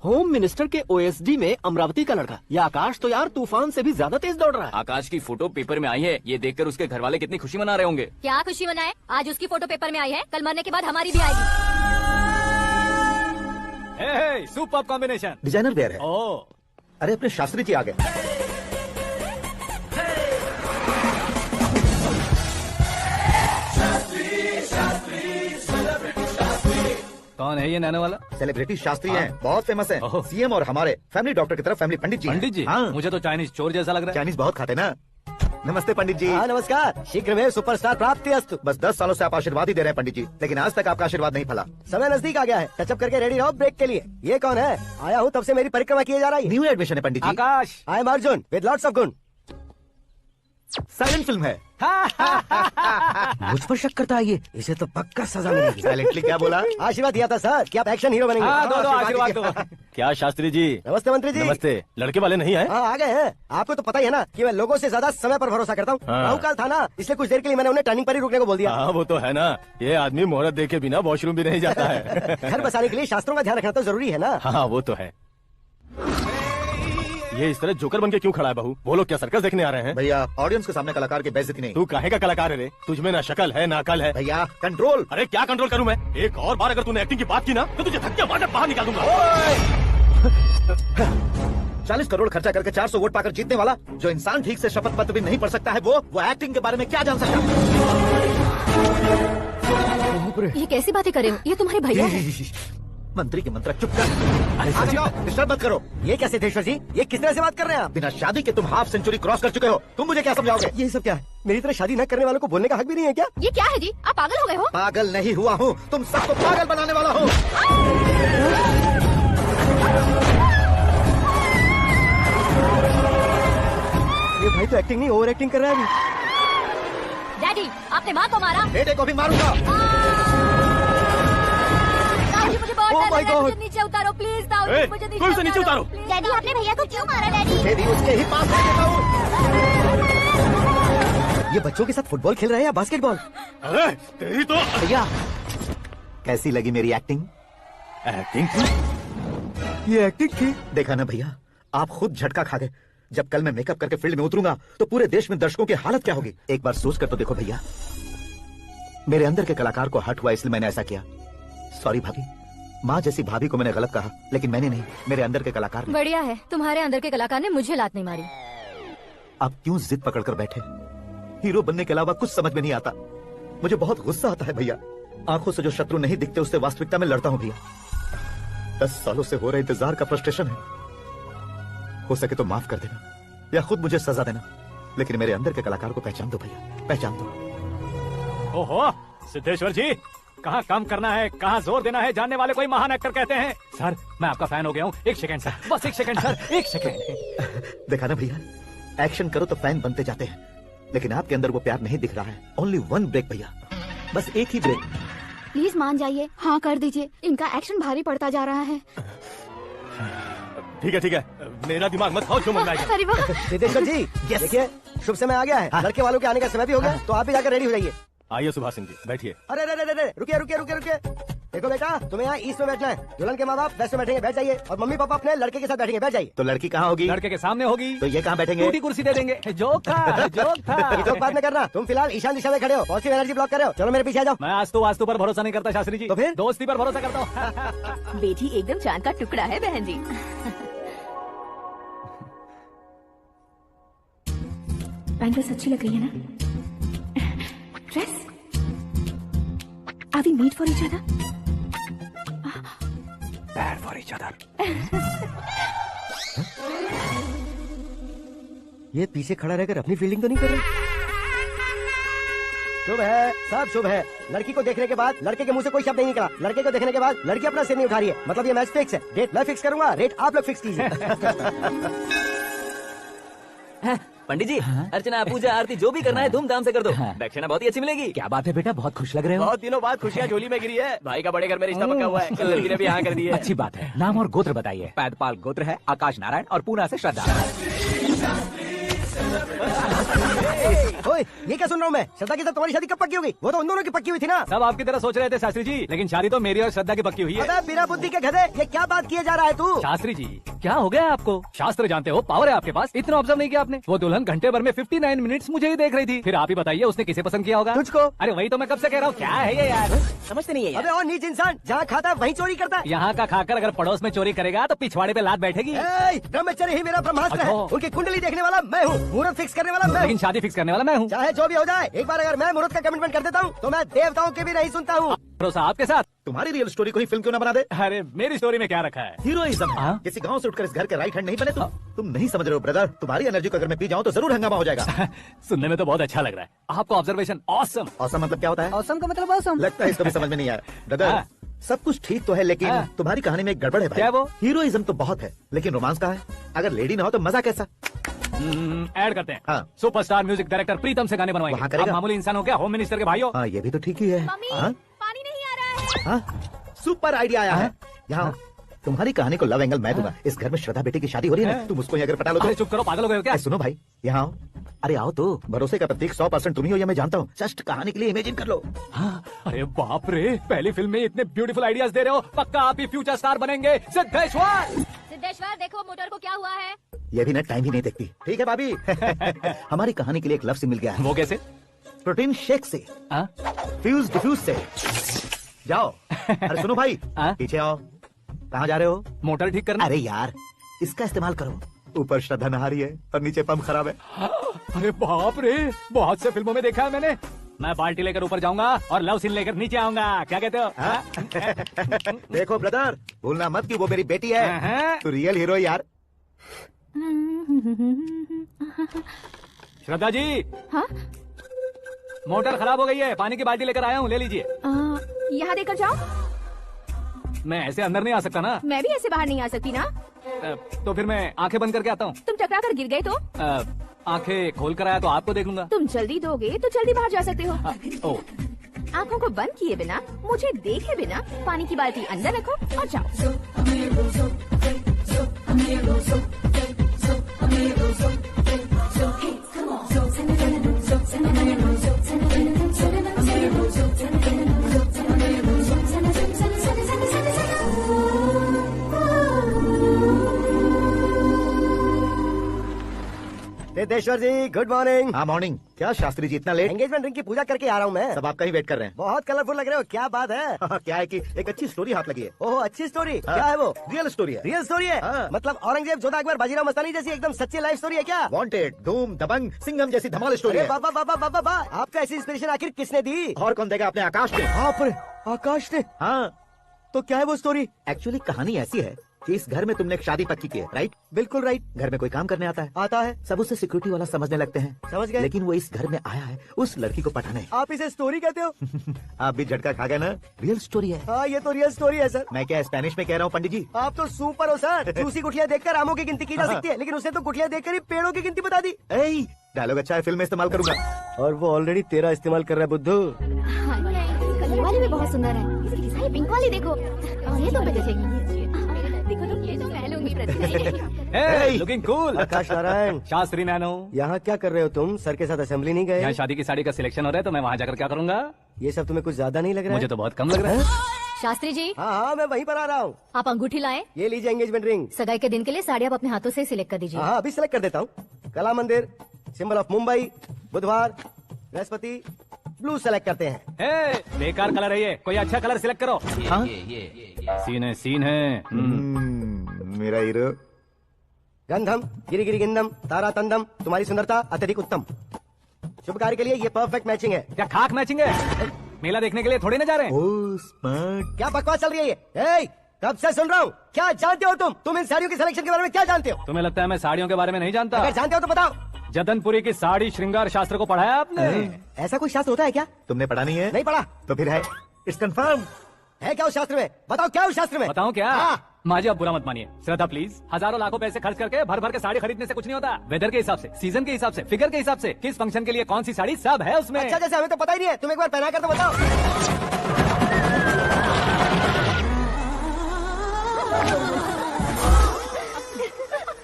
होम मिनिस्टर के ओएसडी में अमरावती का लड़का, ये आकाश तो यार तूफान से भी ज्यादा तेज दौड़ रहा है। आकाश की फोटो पेपर में आई है, ये देखकर उसके घर वाले कितनी खुशी मना रहे होंगे। क्या खुशी मनाए? आज उसकी फोटो पेपर में आई है, कल मरने के बाद हमारी भी आएगी। Super combination. डिजाइनर वेयर है। ओह, अरे अपने शास्त्री जी आ गए। कौन है ये नैनो वाला? सेलिब्रिटी शास्त्री हैं, बहुत फेमस हैं। सीएम और हमारे फैमिली डॉक्टर की तरफ फैमिली पंडित जी हैं। पंडित जी? हाँ। मुझे तो चाइनीज चोर जैसा लग रहा है। चाइनीज बहुत खाते ना। नमस्ते पंडित जी। हाँ नमस्कार, शीघ्र में सुपरस्टार प्राप्ति अस्तु। बस 10 सालों से आप आशीर्वाद ही दे रहे हैं पंडित जी, लेकिन आज तक आपका आशीर्वाद नहीं फला। समय नजदीक आ गया है, टचअप करके रेडी रहो ब्रेक के लिए। ये कौन है? आया हूँ तब से मेरी परिक्रमा किए जा रही है। न्यू एडमिशन है Pandit ji. Akash. I am Arjun with lots of गुण। साइलेंट फिल्म है। मुझ पर शक करता है ये, इसे तो पक्का सजा मिलेगी। साइलेंटली क्या बोला? आशीर्वाद दिया था सर कि आप एक्शन हीरो बनेंगे। हाँ, दो आशीर्वाद दो। क्या शास्त्री जी? नमस्ते मंत्री जी। नमस्ते। लड़के वाले नहीं आए? हाँ आ गए हैं। आपको तो पता ही है ना कि मैं लोगों से ज्यादा समय पर भरोसा करता हूँ। हाँ। राहु काल था ना, इसलिए कुछ देर के लिए मैंने उन्हें टर्निंग पर ही रुकने को बोल दिया। हाँ वो तो है ना, ये आदमी मुहूर्त देखे बिना वॉशरूम भी नहीं जाता है। घर बसाने के लिए शास्त्रों का ध्यान रखना तो जरूरी है ना। हाँ वो तो है। ये इस तरह जोकर बन के क्यों खड़ा है बहू? वो लोग क्या सर्कस देखने आ रहे हैं? भैया ऑडियंस के सामने कलाकार की बेइज्जती नहीं। तू काहे का कलाकार है रे? तुझमें ना शक्ल है ना अकल है। भैया कंट्रोल। अरे क्या कंट्रोल करूं मैं? एक और बार अगर तूने एक्टिंग की बात की ना तो तुझे धक्के मारकर बाहर निकाल दूंगा। 40 करोड़ खर्चा करके 400 वोट पाकर जीतने वाला, जो इंसान ठीक से शपथ पत्र भी नहीं पढ़ सकता है, वो एक्टिंग के बारे में क्या जान सकता है? ये कैसी बातें कर रहे हो? ये तुम्हारे भैया हैं। मंत्री के मंत्र चुप कर। डिस्टर्ब मत करो। ये क्या सिद्धेश्वर जी, ये किस तरह से बात कर रहे हैं आप? बिना शादी के तुम हाफ सेंचुरी क्रॉस कर चुके हो, तुम मुझे क्या समझाओगे? ये सब क्या है? मेरी तरह शादी न करने वालों को बोलने का हक भी नहीं है क्या? ये क्या है जी? आप पागल हो गए हो? पागल नहीं हुआ हूँ, तुम सबको पागल बनाने वाला हूँ। ये भाई तो एक्टिंग नहीं ओवर एक्टिंग कर रहा है अभी। डैडी, आपने माँ को मारा। बेटे को भी मारूंगा। ताऊ, मुझे बहुत Oh डर my लग रहा है, God. मुझे नीचे उतारो प्लीज। ताऊ, ए, मुझे कोई उसे नीचे उतारो। डैडी, आपने भैया को क्यों मारा? डैडी, ये भी उसके ही पास है, देता हूँ। ये बच्चों के साथ फुटबॉल खेल रहे हैं या बास्केटबॉल? अरे तेरी तो भैया कैसी लगी मेरी एक्टिंग? एक्टिंग ये एक्टिंग थी। देखा ना भैया, आप खुद झटका खा गए। जब कल मैं मेकअप करके फील्ड में उतरूंगा तो पूरे देश में दर्शकों की हालत क्या होगी? एक बार सोच कर तो देखो भैया। मेरे अंदर के कलाकार को हर्ट हुआ इसलिए मैंने ऐसा किया। सॉरी भाभी। माँ जैसी भाभी को मैंने गलत कहा, लेकिन मैंने नहीं, मेरे अंदर के कलाकार ने। बढ़िया है, तुम्हारे अंदर के कलाकार ने मुझे लात नहीं मारी। आप क्यों जिद पकड़कर बैठे? हीरो बनने के अलावा कुछ समझ में नहीं आता। मुझे बहुत गुस्सा आता है भैया। आंखों से जो शत्रु नहीं दिखते उससे वास्तविकता में लड़ता हूँ भैया। 10 सालों से हो रहे इंतजार का फ्रस्ट्रेशन है। हो सके तो माफ कर देना या खुद मुझे सजा देना, लेकिन मेरे अंदर के कलाकार को पहचान दो भैया, पहचान दो। ओहो, सिद्धेश्वर जी, कहाँ काम करना है, कहाँ जोर देना है, जानने वाले कोई महान एक्टर कहते हैं। सर, मैं आपका फैन हो गया हूँ। एक सेकंड सर, बस एक सेकंड सर, एक सेकंड। देखा ना भैया, एक्शन करो तो फैन बनते जाते हैं, लेकिन आपके अंदर वो प्यार नहीं दिख रहा है। ओनली वन ब्रेक भैया, बस एक ही ब्रेक। प्लीज मान जाइए, हाँ कर दीजिए। इनका एक्शन भारी पड़ता जा रहा है। ठीक है, मेरा दिमाग मत खाओ, जो मन आएगा। अरे वाह। सिद्धेश्वर जी, देखिए शुभ समय आ गया है। लड़के वालों के आने का समय भी हो गया, तो आप भी जाकर रेडी हो जाइए। आइए सुभाष सिंह जी, बैठिए। अरे रुकिए। देखो बेटा, तुम्हें यहाँ ईस्ट में बैठना है। दुल्हन के माँ बाप वेस्ट में बैठेंगे, बैठ जाइए। और मम्मी पापा अपने लड़के के साथ बैठेंगे, बैठ जाइए। तो लड़की कहाँ होगी? लड़के के सामने होगी। तो ये कहाँ बैठेंगे? टूटी कुर्सी दे देंगे। जोक था। जोक बाद में करना। तुम फिलहाल ईशान दिशा में खड़े हो, पॉजिटिव एनर्जी ब्लॉक कर रहे हो। चलो मेरे पीछे आ जाओ। मैं वास्तु पर भरोसा नहीं करता शास्त्री जी। तो फिर? दोस्ती पर भरोसा करता हूँ। बेटी एकदम चांद का टुकड़ा है बहन जी। बैंगल्स अच्छी लग रही है ना? Dress? Are we made for each other? Bad for each other. ये पीछे खड़ा रहकर अपनी फील्डिंग तो नहीं कर रहा? शुभ है, सब शुभ है। लड़की को देखने के बाद लड़के के मुंह से कोई शब्द नहीं निकला। लड़के को देखने के बाद लड़की अपना सिर नहीं उठा रही है, मतलब ये मैच फिक्स है। डेट मैं फिक्स करूंगा, रेट आप लोग फिक्स कीजिए। पंडित जी, अर्चना पूजा आरती जो भी करना है धूमधाम से कर दो। दक्षिणा बहुत ही अच्छी मिलेगी। क्या बात है बेटा, बहुत खुश लग रहे हो। बहुत दिनों बाद खुशियाँ झोली में गिरी है। भाई का बड़े घर में रिश्ता पक्का हुआ है। कल लड़की ने भी हाँ कर दी है। अच्छी बात है। नाम और गोत्र बताइए। पैदपाल गोत्र है, आकाश नारायण और पूना से श्रद्धा। ओए, ये क्या सुन रहा हूँ मैं? श्रद्धा के साथ तुम्हारी शादी कब पक्की होगी? वो तो उन दोनों की पक्की हुई थी ना। सब आपकी तरह सोच रहे थे शास्त्री जी, लेकिन शादी तो मेरी और श्रद्धा की पक्की हुई है। अबे बिना बुद्धि के गधे, ये क्या बात किए जा रहा है तू? शास्त्री जी, क्या हो गया आपको? शास्त्र जानते हो, पावर है आपके पास। इतना ऑब्जर्व नहीं किया आपने? वो दुल्हन घंटे भर में 59 मिनट्स मुझे ही देख रही थी। फिर आप ही बताइए उसने किसे पसंद किया होगा? तुझको। अरे वही तो मैं कब से कह रहा हूँ, क्या है ये यार? समझते नहीं है यार। अबे और नीच इंसान, जहाँ खाता है वहीं चोरी करता है। यहाँ का खाकर अगर पड़ोस में चोरी करेगा तो पिछवाड़े पे लात बैठेगी। ब्रह्मचर्य ही मेरा ब्रह्मास्त्र है। अच्छा। उनकी कुंडली देखने वाला मैं हूँ, मुहूर्त फिक्स करने वाला मैं लेकिन हूँ। शादी फिक्स करने वाला मैं हूँ। चाहे जो भी हो जाए, एक बार अगर मैं मुहूर्त का कमिटमेंट कर देता हूँ तो मैं देवताओं के भी नहीं सुनता हूँ। भरोसा आपके साथ। तुम्हारी रियल स्टोरी को ही फिल्म क्यों ना बना दे? अरे मेरी स्टोरी में क्या रखा है? हीरोइज्म। हाँ? किसी गांव से उठकर इस घर के राइट हैंड नहीं बने तुम नहीं समझ रहे हो ब्रदर। तुम्हारी एनर्जी को अगर मैं पी जाऊं तो जरूर हंगामा हो जाएगा। सुनने में तो बहुत अच्छा लग रहा है आपको। Observation awesome. औसम मतलब क्या होता है? औसम का मतलब औसम। लगता है इसको भी समझ में नहीं आया ब्रदर। हाँ। सब कुछ ठीक तो है लेकिन हाँ। तुम्हारी कहानी में एक गड़बड़ है भाई। क्या वो? हीरोइज्म तो बहुत है लेकिन रोमांस कहाँ है? अगर लेडी ना हो तो मजा कैसा? ऐड करते हैं। हाँ। सुपरस्टार म्यूजिक डायरेक्टर प्रीतम से गाने बनवाएंगे। वहाँ करेगा? आप मामूली इंसान हो क्या? होम मिनिस्टर के भाई हो। हाँ ये भी तो ठीक ही है। मम्मी हाँ? पानी नहीं आ रहा है। हाँ? सुपर आइडिया आया है। यहाँ तुम्हारी कहानी को लव एंगल मैं दूंगा। इस घर में श्रद्धा बेटी की शादी हो रही है ना, तुम उसको ही अगर पटा लो अरे तो। चुप करो, पागल हो गए हो क्या? सुनो भाई, यहाँ आओ। अरे आओ तो। भरोसे का प्रतीक 100% तुम ही हो, ये मैं जानता हूँ। जस्ट कहानी के लिए इमेजिन कर लो। हाँ, अरे बाप रे, पहली फिल्म में इतने ब्यूटीफुल आइडियाज दे रहे हो। पक्का आप ही फ्यूचर स्टार बनेंगे। सिद्धेश्वर सिद्धेश्वर देखो मोटर को क्या हुआ है। ये भी ना टाइम ही नहीं देखती। ठीक है भाभी। हमारी कहानी के लिए एक लव सिंह मिल गया है। वो कैसे? प्रोटीन शेक से, हाँ? फ्यूज डिफ्यूज से। जाओ। अरे सुनो भाई, हाँ? पीछे आओ। कहाँ जा रहे हो? मोटर ठीक करना। अरे यार, इसका इस्तेमाल करो। ऊपर श्रद्धा नहा रही है और नीचे पंप खराब है। अरे बाप रे, बहुत से फिल्मों में देखा है मैंने। मैं बाल्टी लेकर ऊपर जाऊंगा और लव सीन लेकर नीचे आऊंगा। क्या कहते हो? हाँ? देखो ब्रदर, भूलना मत कि वो मेरी बेटी है। तू रियल हीरो यार। श्रद्धा जी। हाँ? मोटर खराब हो गई है, पानी की बाल्टी लेकर आया हूँ, ले लीजिए। यहाँ देकर जाओ। मैं ऐसे अंदर नहीं आ सकता ना। मैं भी ऐसे बाहर नहीं आ सकती ना। तो फिर मैं आंखें बंद करके आता हूँ। तुम टकरा कर गिर गए तो? आंखें खोल कर आया तो आपको देख लूंगा। तुम जल्दी दोगे तो जल्दी बाहर जा सकते हो। ओ, आंखों को बंद किए बिना, मुझे देखे बिना पानी की बाल्टी अंदर रखो और जाओ। सिद्धेश्वर जी गुड मॉर्निंग। हाँ मॉर्निंग। क्या शास्त्री जी इतना लेट? एंगेजमेंट रिंग की पूजा करके आ रहा हूँ मैं। सब आपका ही वेट कर रहे हैं। बहुत कलरफुल लग रहे हो, क्या बात है? क्या है कि एक अच्छी स्टोरी हाथ लगी है। ओह अच्छी स्टोरी। क्या है वो? रियल स्टोरी है। रियल स्टोरी है? हाँ। मतलब औरंगजेब, जोधा अकबर, बाजीराव मस्तानी जैसी एकदम सच्ची लाइफ स्टोरी है क्या? वांटेड, धूम, दबंग, सिंघम जैसी धमाल स्टोरी है। बाबा बाबा बाबा बा, आपका ऐसी इंस्पिरेशन आखिर किसने दी? और कौन देगा? अपने आकाश ने। आकाश ने? हाँ। तो क्या है वो स्टोरी? एक्चुअली कहानी ऐसी है कि इस घर में तुमने एक शादी पक्की की है, राइट? बिल्कुल राइट। घर में कोई काम करने आता है? आता है। सब उसे सिक्योरिटी वाला समझने लगते हैं। समझ गए। लेकिन वो इस घर में आया है उस लड़की को पटाने। आप इसे स्टोरी कहते हो? आप भी झटका खा गए ना? रियल स्टोरी है। हाँ ये तो रियल स्टोरी है सर। मैं क्या स्पेनिश में कह रहा हूँ पंडित जी? आप तो सुपर हो सर। चूसी गुठलियाँ देखकर आमों की गिनती की जा सकती है, लेकिन उसने तो गुठलियाँ देखकर ही पेड़ों की गिनती बता दी। डायलॉग अच्छा है, फिल्म में इस्तेमाल करूंगा। और वो ऑलरेडी तेरा इस्तेमाल कर रहा है बुद्धू। कलर वाली भी बहुत सुंदर है। इसकी सारी पिंक वाली देखो, ये तो मैं जचेगी। देखो तो ये तो मैं लूंगी Hey, looking cool। आकाश नारायण। शास्त्री नैनो। यहाँ क्या कर रहे हो तुम? सर के साथ असेंबली नहीं गए? यहाँ शादी की साड़ी का सिलेक्शन हो रहा है तो मैं वहाँ जाकर क्या करूँगा? ये सब तुम्हें कुछ ज्यादा नहीं लग रहा है? मुझे तो बहुत कम लग रहा है। शास्त्री जी। हाँ मैं वहीं पर आ रहा हूँ। आप अंगूठी लाएं। ये लीजिए एंगेजमेंट रिंग। सगाई के दिन के लिए साड़ी आप अपने हाथों से सिलेक्ट कर दीजिए। हाँ अभी सिलेक्ट कर देता हूँ। कला मंदिर, सिंबल ऑफ मुंबई, बुधवार, बृहस्पति, ब्लू सेलेक्ट करते हैं। बेकार कलर है ये, कोई अच्छा कलर सिलेक्ट करो। हाँ? सीन है। मेरा हीरो। गंधम, गिरी गिरी गिंदम, तारा तंदम, तुम्हारी सुंदरता अत्यधिक उत्तम। शुभ कार्य के लिए ये परफेक्ट मैचिंग है। क्या खाक मैचिंग है? मेला देखने के लिए थोड़ी ना जा रहे हैं। Oh smart. क्या बकवास चल रही है ये? कब से सुन रहा हूँ। क्या जानते हो तुम इन साड़ियों की सिलेक्शन के बारे में क्या जानते हो? तुम्हें लगता है मैं साड़ियों के बारे में नहीं जानता? अगर जानते हो तो बताओ। जदनपुरी की साड़ी श्रृंगार शास्त्र को पढ़ाया आपने? ऐसा कोई शास्त्र होता है क्या? तुमने पढ़ा नहीं है? नहीं पढ़ा। तो फिर है। It's confirm. है क्या उस शास्त्र में? बताओ क्या उस शास्त्र में? बताऊं क्या? माँ जी आप बुरा मत मानिए। श्रद्धा प्लीज, हजारों लाखों पैसे खर्च करके भर भर के साड़ी खरीदने से कुछ नहीं होता। वेदर के हिसाब से, सीजन के हिसाब से, फिगर के हिसाब से, किस फंक्शन के लिए कौन सी साड़ी, सब है उसमें। अच्छा जैसे हमें तो पता ही नहीं है, तुम एक बार पहना कर तो बताओ।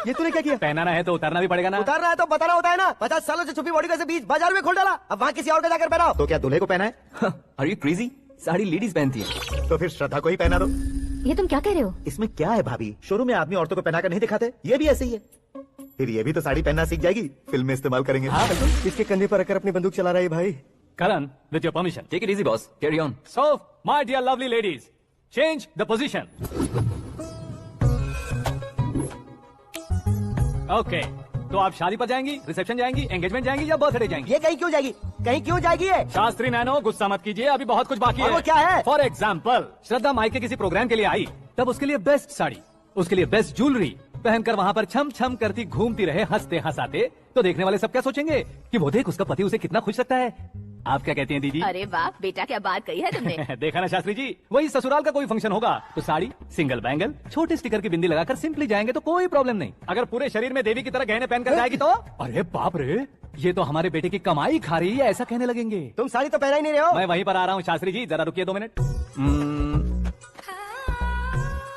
ये तूने क्या किया? पहनाना है तो उतारना भी पड़ेगा ना। उतारना है तो बताना होता है ना। 50 सालों से छुपी बॉडी को ऐसे बीच बाजार में खोल डाला, अब वहाँ किसी और को जाकर पहनाओ। तो क्या दूल्हे को पहना है? Are you crazy? Sari ladies पहनती है। तो फिर श्रद्धा को ही पहना दो। ये तुम क्या कह रहे हो? इसमें क्या है भाभी, शोरूम में आदमी औरतों को पहनाकर नहीं दिखाते, ये भी ऐसे ही है। फिर ये भी तो साड़ी पहनना सीख जाएगी, फिल्म में इस्तेमाल करेंगे। हाँ बिल्कुल। इसके कंधे पर रखकर अपनी बंदूक चला रहा है भाई। Karan, with your permission. Take it easy boss, carry on. So my dear lovely ladies, change the position. Okay, तो आप शादी पर जाएंगी, रिसेप्शन जाएंगी, एंगेजमेंट जाएंगी या बर्थडे जाएंगी? ये कहीं क्यों जाएगी? कहीं क्यों जाएगी ये? शास्त्री नैनो, गुस्सा मत कीजिए, अभी बहुत कुछ बाकी और है। वो क्या है? फॉर एग्जाम्पल, श्रद्धा माई के किसी प्रोग्राम के लिए आई, तब उसके लिए बेस्ट साड़ी, उसके लिए बेस्ट ज्वेलरी पहनकर वहाँ पर छम छम करती घूमती रहे हंसते हंसाते, तो देखने वाले सब क्या सोचेंगे कि वो देख उसका पति उसे कितना खुश रखता है। आप क्या कहती हैं दीदी? अरे वाह बेटा, क्या बात कही है तुमने। देखा ना शास्त्री जी, वही ससुराल का कोई फंक्शन होगा तो साड़ी, सिंगल बैंगल, छोटे स्टिकर की बिंदी लगाकर सिंपली जाएंगे तो कोई प्रॉब्लम नहीं। अगर पूरे शरीर में देवी की तरह गहने पहनकर जाएगी तो अरे बाप रे, ये तो हमारे बेटे की कमाई खा रही है, ऐसा कहने लगेंगे। तुम साड़ी तो पहना ही नहीं रहे हो। मैं वहीं पर आ रहा हूँ शास्त्री जी, जरा रुकिए 2 मिनट।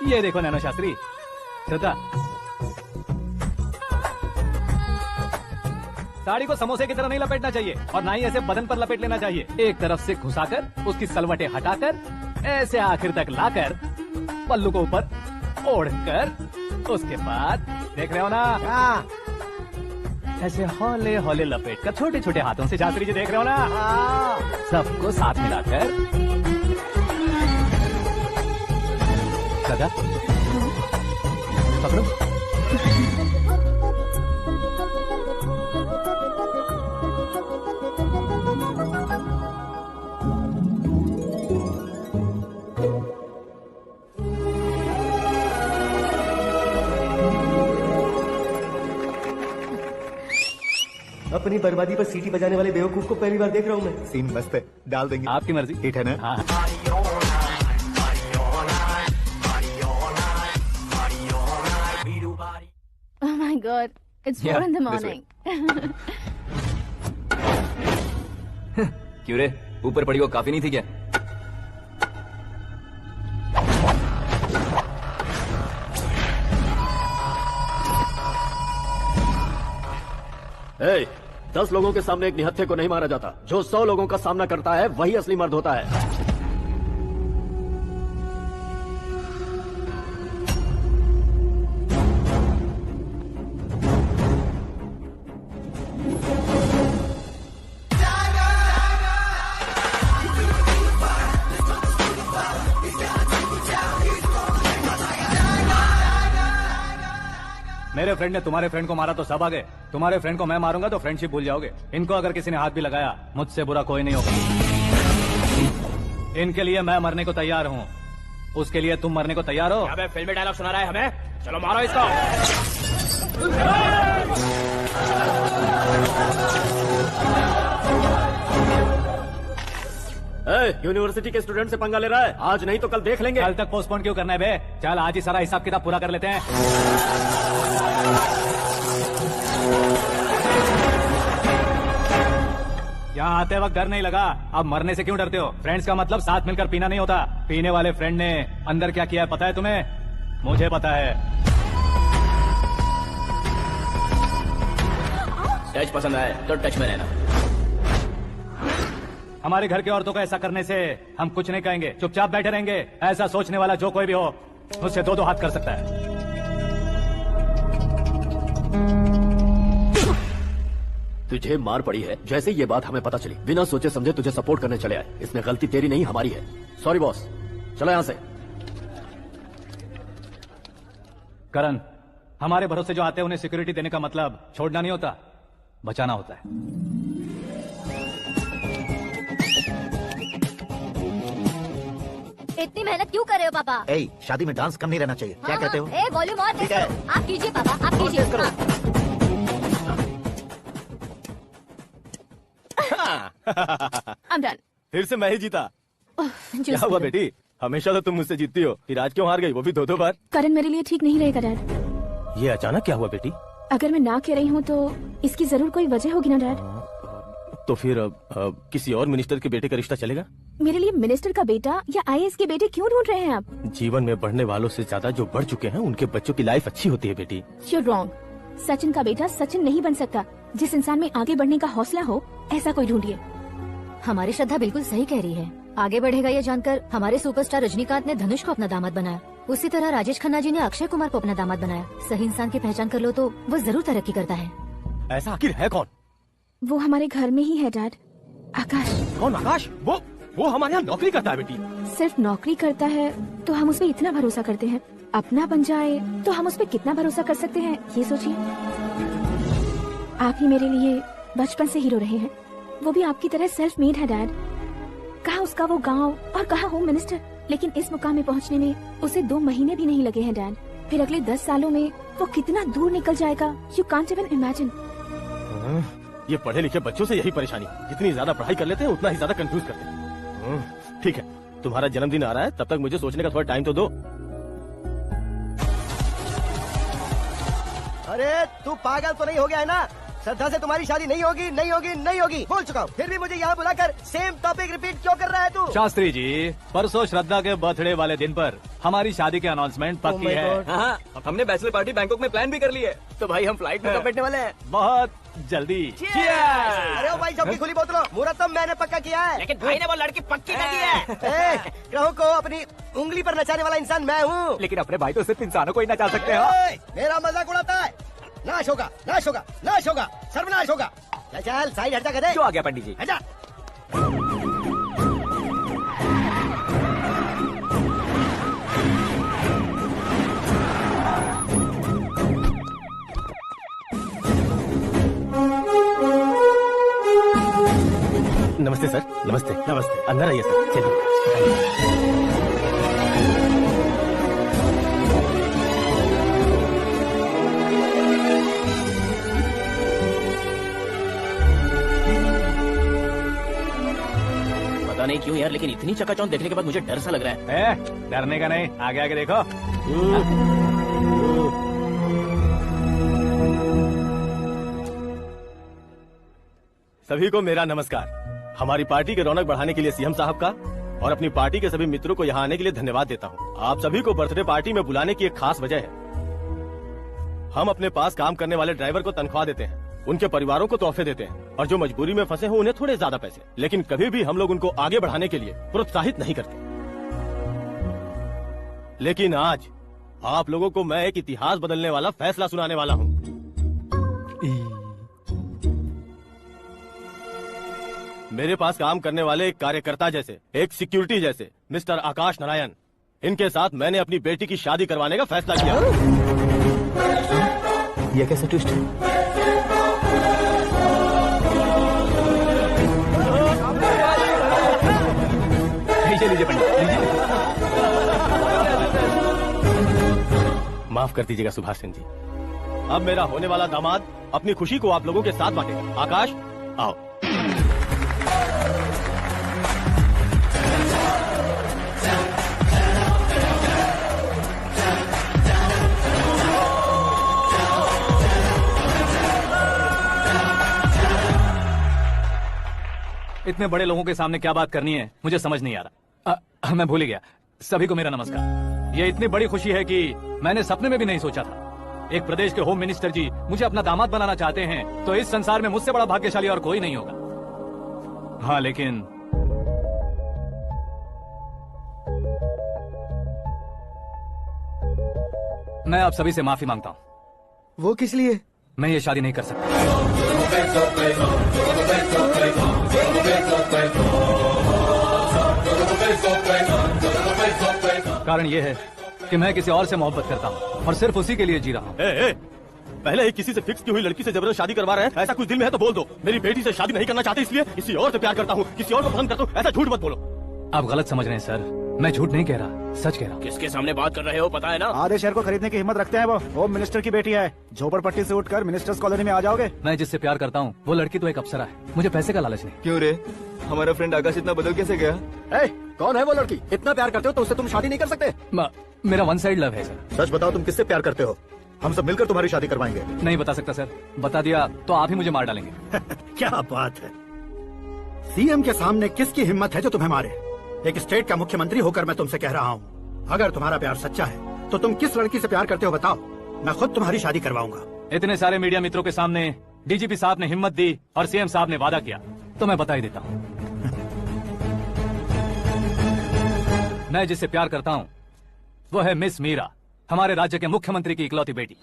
ये देखो नैनो शास्त्री, श्रद्धा साड़ी को समोसे की तरह नहीं लपेटना चाहिए और ना ही ऐसे बदन पर लपेट लेना चाहिए। एक तरफ से घुसाकर उसकी सलवटें हटाकर ऐसे आखिर तक लाकर पल्लू को ऊपर ओढ़कर उसके बाद देख रहे हो ना, ऐसे हौले हौले लपेट कर छोटे छोटे हाथों से, शास्त्री जी देख रहे हो ना, सबको साथ मिलाकर सदा पकड़ो। अपनी बर्बादी पर सीटी बजाने वाले बेवकूफ को पहली बार देख रहा हूँ मैं। सीन मस्त है, डाल देंगे। आपकी मर्जी। हिट है ना? हाँ। Oh my God, it's 4 in the morning. क्यों रे, ऊपर पड़ी वो काफी नहीं थी क्या? ए, 10 लोगों के सामने एक निहत्थे को नहीं मारा जाता। जो 100 लोगों का सामना करता है वही असली मर्द होता है। मेरे फ्रेंड ने तुम्हारे फ्रेंड को मारा तो सब आ गए, तुम्हारे फ्रेंड को मैं मारूंगा तो फ्रेंडशिप भूल जाओगे। इनको अगर किसी ने हाथ भी लगाया, मुझसे बुरा कोई नहीं होगा। इनके लिए मैं मरने को तैयार हूँ, उसके लिए तुम मरने को तैयार हो? अबे फिल्मी डायलॉग सुना रहा है हमें, चलो मारो इसको। यूनिवर्सिटी के स्टूडेंट से पंगा ले रहा है, आज नहीं तो कल देख लेंगे। कल तक पोस्टपोन क्यों करना है बे? चल आज ही सारा हिसाब किताब पूरा कर लेते हैं। यहाँ आते वक्त डर नहीं लगा, अब मरने से क्यों डरते हो? फ्रेंड्स का मतलब साथ मिलकर पीना नहीं होता। पीने वाले फ्रेंड ने अंदर क्या किया है पता है तुम्हें? मुझे पता है। टच पसंद आए तो टच में रहना। हमारे घर की औरतों को ऐसा करने से हम कुछ नहीं कहेंगे, चुपचाप बैठे रहेंगे। ऐसा सोचने वाला जो कोई भी हो, मुझसे 2-2 हाथ कर सकता है। तुझे मार पड़ी है, जैसे ये बात हमें पता चली, बिना सोचे समझे तुझे सपोर्ट करने चले आए। इसमें गलती तेरी नहीं हमारी है। सॉरी बॉस, चलो यहां से। करण, हमारे भरोसे जो आते हैं उन्हें सिक्योरिटी देने का मतलब छोड़ना नहीं होता, बचाना होता है। इतनी मेहनत क्यों कर रहे हो पापा? ए, शादी में डांस कम नहीं रहना चाहिए, क्या कहते हो? ए, वॉल्यूम और ठीक है। आप कीजिए पापा, आप कीजिए। I'm done. फिर से मैं ही जीता। क्या Just हुआ बेटी, हमेशा तो तुम मुझसे जीतती हो, फिर आज क्यों हार गई, वो भी 2-2 बार? करण मेरे लिए ठीक नहीं रहेगा डैड। ये अचानक क्या हुआ बेटी? अगर मैं ना कह रही हूँ तो इसकी जरूर कोई वजह होगी ना डैड। तो फिर किसी और मिनिस्टर के बेटे का रिश्ता चलेगा? मेरे लिए मिनिस्टर का बेटा या IAS के बेटे क्यों ढूंढ रहे हैं आप? जीवन में बढ़ने वालों से ज्यादा जो बढ़ चुके हैं उनके बच्चों की लाइफ अच्छी होती है बेटी। You're wrong। सचिन का बेटा सचिन नहीं बन सकता। जिस इंसान में आगे बढ़ने का हौसला हो ऐसा कोई ढूंढिए। हमारी श्रद्धा बिल्कुल सही कह रही है। आगे बढ़ेगा ये जानकर हमारे सुपरस्टार रजनीकांत ने धनुष को अपना दामाद बनाया। उसी तरह राजेश खन्ना जी ने अक्षय कुमार को अपना दामाद बनाया। सही इंसान की पहचान कर लो तो वो जरूर तरक्की करता है। ऐसा आखिर है कौन? वो हमारे घर में ही है डैड, आकाश। कौन आकाश? वो हमारे यहाँ नौकरी करता है बेटी। सिर्फ नौकरी करता है तो हम उस पर इतना भरोसा करते हैं, अपना बन जाए तो हम उस पर कितना भरोसा कर सकते हैं ये सोचिए। आप ही मेरे लिए बचपन से हीरो रहे हैं, वो भी आपकी तरह सेल्फ मेड है डैड। कहाँ उसका वो गांव और कहाँ होम मिनिस्टर, लेकिन इस मुकाम में पहुँचने में उसे 2 महीने भी नहीं लगे हैं डैड। फिर अगले 10 सालों में वो कितना दूर निकल जाएगा, यू कांट इवन इमेजिन। ये पढ़े लिखे बच्चों से यही परेशानी, जितनी ज्यादा पढ़ाई कर लेते हैं उतना ही ज्यादा कंफ्यूज करते हैं। ठीक है, तुम्हारा जन्मदिन आ रहा है, तब तक मुझे सोचने का थोड़ा टाइम तो दो। अरे तू पागल तो नहीं हो गया है ना? श्रद्धा से तुम्हारी शादी नहीं होगी, नहीं होगी, नहीं होगी, बोल चुका हूँ। फिर भी मुझे यहाँ बुलाकर सेम टॉपिक रिपीट क्यों कर रहा है तू? शास्त्री जी, परसों श्रद्धा के बर्थडे वाले दिन पर हमारी शादी की अनाउंसमेंट पक्की है। हाँ, हमने बैचलर पार्टी बैंकॉक में प्लान भी कर ली है, तो भाई हम फ्लाइट में कब बैठने वाले हैं? बहुत जल्दी। अरे ओ भाई जब की खुली बोतलो, मुहूर्त तो मैंने पक्का किया है। लेकिन भाई ने वो लड़की पक्की कर दी है। ग्रहों को अपनी उंगली पर नचाने वाला इंसान मैं हूँ। लेकिन अपने भाई तो सिर्फ इंसानों को ही नचा सकते हैं। मेरा मजाक उड़ाता है। नाश होगा, नाश होगा, नाश होगा, सर्वनाश होगा। चल साइड हट जा, गधे। जो आ गया पंडित जी। हट जा। नमस्ते सर। नमस्ते। नमस्ते। अंदर आइए सर, चलिए। पता नहीं क्यों यार, लेकिन इतनी चकाचौंध देखने के बाद मुझे डर सा लग रहा है। डरने का नहीं, आगे आगे देखो। सभी को मेरा नमस्कार। हमारी पार्टी के रौनक बढ़ाने के लिए सीएम साहब का और अपनी पार्टी के सभी मित्रों को यहाँ आने के लिए धन्यवाद देता हूँ। आप सभी को बर्थडे पार्टी में बुलाने की एक खास वजह है। हम अपने पास काम करने वाले ड्राइवर को तनख्वाह देते हैं, उनके परिवारों को तोहफे देते हैं और जो मजबूरी में फंसे हो उन्हें थोड़े ज्यादा पैसे, लेकिन कभी भी हम लोग उनको आगे बढ़ाने के लिए प्रोत्साहित नहीं करते। लेकिन आज आप लोगों को मैं एक इतिहास बदलने वाला फैसला सुनाने वाला हूँ। मेरे पास काम करने वाले एक कार्यकर्ता जैसे, एक सिक्योरिटी जैसे मिस्टर आकाश नारायण, इनके साथ मैंने अपनी बेटी की शादी करवाने का फैसला किया। यह कैसे ट्विस्ट है? लीजिए पंडित, माफ कर दीजिएगा सुभाष सिंह जी। अब मेरा होने वाला दामाद अपनी खुशी को आप लोगों के साथ बांटेगा। आकाश आओ। इतने बड़े लोगों के सामने क्या बात करनी है मुझे समझ नहीं आ रहा। मैं भूल ही गया। सभी को मेरा नमस्कार। ये इतनी बड़ी खुशी है कि मैंने सपने में भी नहीं सोचा था। एक प्रदेश के होम मिनिस्टर जी मुझे अपना दामाद बनाना चाहते हैं तो इस संसार में मुझसे बड़ा भाग्यशाली और कोई नहीं होगा। हाँ, लेकिन मैं आप सभी से माफी मांगता हूँ। वो किस लिए? मैं ये शादी नहीं कर सकता। कारण ये है कि मैं किसी और से मोहब्बत करता हूँ और सिर्फ उसी के लिए जी रहा हूँ। पहले ही किसी से फिक्स की हुई लड़की से जबरदस्त शादी करवा रहे हैं, ऐसा कुछ दिल में है तो बोल दो। मेरी बेटी से शादी नहीं करना चाहते इसलिए किसी और से प्यार करता हूँ, किसी और को पसंद करता हूँ, ऐसा झूठ मत बोलो। आप गलत समझ रहे हैं सर। मैं झूठ नहीं कह रहा, सच कह रहा हूँ। किसके सामने बात कर रहे हो पता है ना? आधे शहर को खरीदने की हिम्मत रखते हैं वो। होम मिनिस्टर की बेटी है। झोपड़पट्टी से उठकर मिनिस्टर्स कॉलोनी में आ जाओगे। मैं जिससे प्यार करता हूँ वो लड़की तो एक अप्सरा है, मुझे पैसे का लालच नहीं। क्यों रे, हमारा फ्रेंड आकाश इतना बदल कैसे गया? कौन है वो लड़की? इतना प्यार करते हो तो उससे तुम शादी नहीं कर सकते? मेरा वन साइड लव है सर। सच बताओ, तुम किससे प्यार करते हो? हम सब मिलकर तुम्हारी शादी करवाएंगे। नहीं बता सकता सर, बता दिया तो आप ही मुझे मार डालेंगे। क्या बात है, सीएम के सामने किसकी हिम्मत है जो तुम्हें मारे? एक स्टेट का मुख्यमंत्री होकर मैं तुमसे कह रहा हूँ, अगर तुम्हारा प्यार सच्चा है तो तुम किस लड़की से प्यार करते हो बताओ, मैं खुद तुम्हारी शादी करवाऊंगा। इतने सारे मीडिया मित्रों के सामने डीजीपी साहब ने हिम्मत दी और सीएम साहब ने वादा किया, तो मैं बता ही देता हूँ। मैं जिससे प्यार करता हूँ वो है मिस मीरा, हमारे राज्य के मुख्यमंत्री की इकलौती बेटी।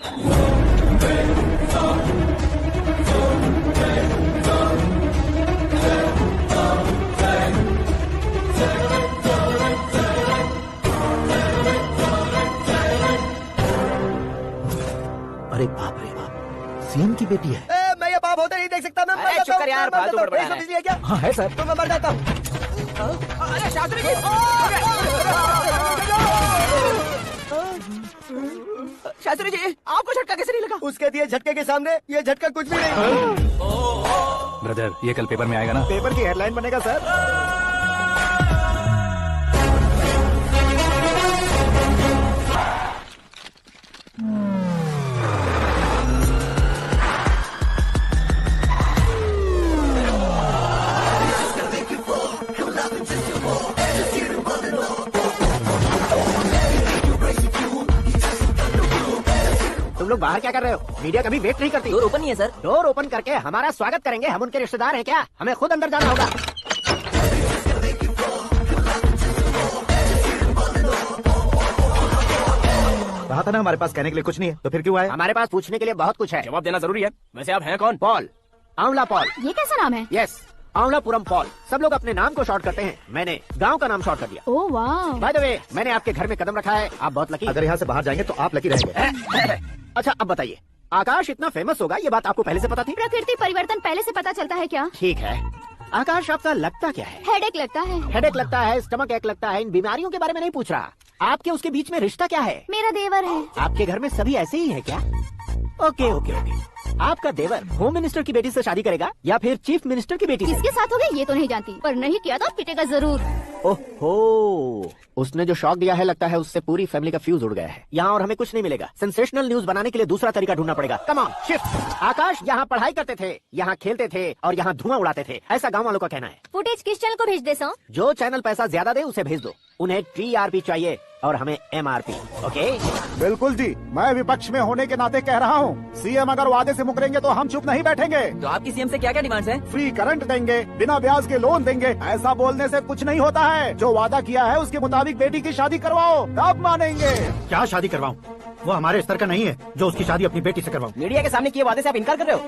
अरे बाप रे बाप, सीएम की बेटी है। मैं ये बाप होते नहीं देख सकता। मैं अरे चुप कर यार, फालतू बड़बड़ा रहा है। क्या? हाँ है सर। तो मैं मर जाता हूँ। अरे शास्त्री जी, शास्त्री जी आपको झटका कैसे नहीं लगा? उसके दिए झटके के सामने ये झटका कुछ भी नहीं। ब्रदर ये कल पेपर में आएगा ना? पेपर की हेडलाइन बनेगा सर। तुम लोग बाहर क्या कर रहे हो? मीडिया कभी वेट नहीं करती। डोर ओपन नहीं है सर। डोर ओपन करके हमारा स्वागत करेंगे, हम उनके रिश्तेदार हैं क्या? हमें खुद अंदर जाना होगा। कहा था ना हमारे पास कहने के लिए कुछ नहीं है, तो फिर क्यों आए? हमारे पास पूछने के लिए बहुत कुछ है। जवाब देना जरूरी है। वैसे आप हैं कौन? पॉल, आंवला पॉल। ये कैसा नाम है? Yes, Aanwalapuram Paul. सब लोग अपने नाम को शॉर्ट करते हैं, मैंने गांव का नाम शॉर्ट कर दिया। ओह वाह। बाय द वे, मैंने आपके घर में कदम रखा है, आप बहुत लकी। अगर यहाँ से बाहर जाएंगे तो आप लकी रहेंगे। अच्छा अब बताइए, आकाश इतना फेमस होगा ये बात आपको पहले से पता थी? प्रकृति परिवर्तन पहले से पता चलता है क्या? ठीक है, आकाश आपका लगता क्या है? हेडेक लगता है। हेडेक लगता है, स्टमक एक लगता है, इन बीमारियों के बारे में नहीं पूछ रहा। आपके उसके बीच में रिश्ता क्या है? मेरा देवर है। आपके घर में सभी ऐसे ही है क्या? Okay okay okay. आपका देवर होम मिनिस्टर की बेटी से शादी करेगा या फिर चीफ मिनिस्टर की बेटी से? किसके साथ होगा ये तो नहीं जानती, पर नहीं किया तो पिटेगा जरूर। ओहो, उसने जो शॉक दिया है लगता है उससे पूरी फैमिली का फ्यूज उड़ गया है। यहाँ और हमें कुछ नहीं मिलेगा। सेंसेशनल न्यूज बनाने के लिए दूसरा तरीका ढूंढना पड़ेगा। Come on shift. आकाश यहाँ पढ़ाई करते थे, यहाँ खेलते थे और यहाँ धुआं उड़ाते थे, ऐसा गाँव वालों का कहना है। फुटेज किस चैनल को भेज दे सो? जो चैनल पैसा ज्यादा दे उसे भेज दो। उन्हें TRP चाहिए और हमें MRP। ओके बिल्कुल जी, मैं विपक्ष में होने के नाते कह रहा हूँ, सीएम अगर वादे से मुकरेंगे तो हम चुप नहीं बैठेंगे। तो आपकी सीएम से क्या क्या डिमांड्स हैं? फ्री करंट देंगे, बिना ब्याज के लोन देंगे। ऐसा बोलने से कुछ नहीं होता है। जो वादा किया है उसके मुताबिक बेटी की शादी करवाओ, तब मानेंगे। क्या शादी करवाऊं? वो हमारे स्तर का नहीं है जो उसकी शादी अपनी बेटी से करवाऊं। मीडिया के सामने किए वादे से आप इनकार कर रहे हो?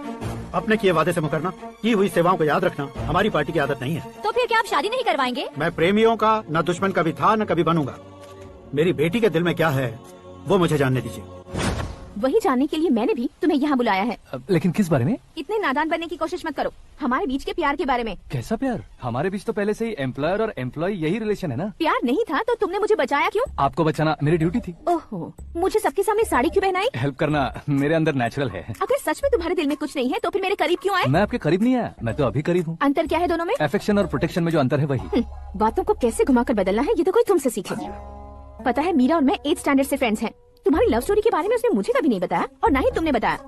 अपने किए वादे से मुकरना, की हुई सेवाओं को याद रखना हमारी पार्टी की आदत नहीं है। तो फिर क्या आप शादी नहीं करवाएंगे? मैं प्रेमियों का न दुश्मन कभी था न कभी बनूंगा। मेरी बेटी के दिल में क्या है वो मुझे जानने दीजिए। वही जानने के लिए मैंने भी तुम्हें यहाँ बुलाया है। लेकिन किस बारे में? इतने नादान बनने की कोशिश मत करो। हमारे बीच के प्यार के बारे में। कैसा प्यार? हमारे बीच तो पहले से ही एम्प्लॉयर और एम्प्लॉय यही रिलेशन है ना। प्यार नहीं था तो तुमने मुझे बचाया क्यों? आपको बचाना मेरी ड्यूटी थी। ओहो, मुझे सबके सामने साड़ी क्यों पहनाई? हेल्प करना मेरे अंदर नेचुरल है। अगर सच में तुम्हारे दिल में कुछ नहीं है तो फिर मेरे करीब क्यों आए? मैं आपके करीब नहीं आया, मैं तो अभी करीब हूँ। अंतर क्या है दोनों में? अफेक्शन और प्रोटेक्शन में जो अंतर है वही। बातों को कैसे घुमाकर बदलना है ये तो कोई तुमसे सीखे। पता है मीरा और मैं 8th स्टैंडर्ड से फ्रेंड्स हैं। तुम्हारी लव स्टोरी के बारे में उसने मुझे कभी नहीं बताया और ना ही तुमने बताया।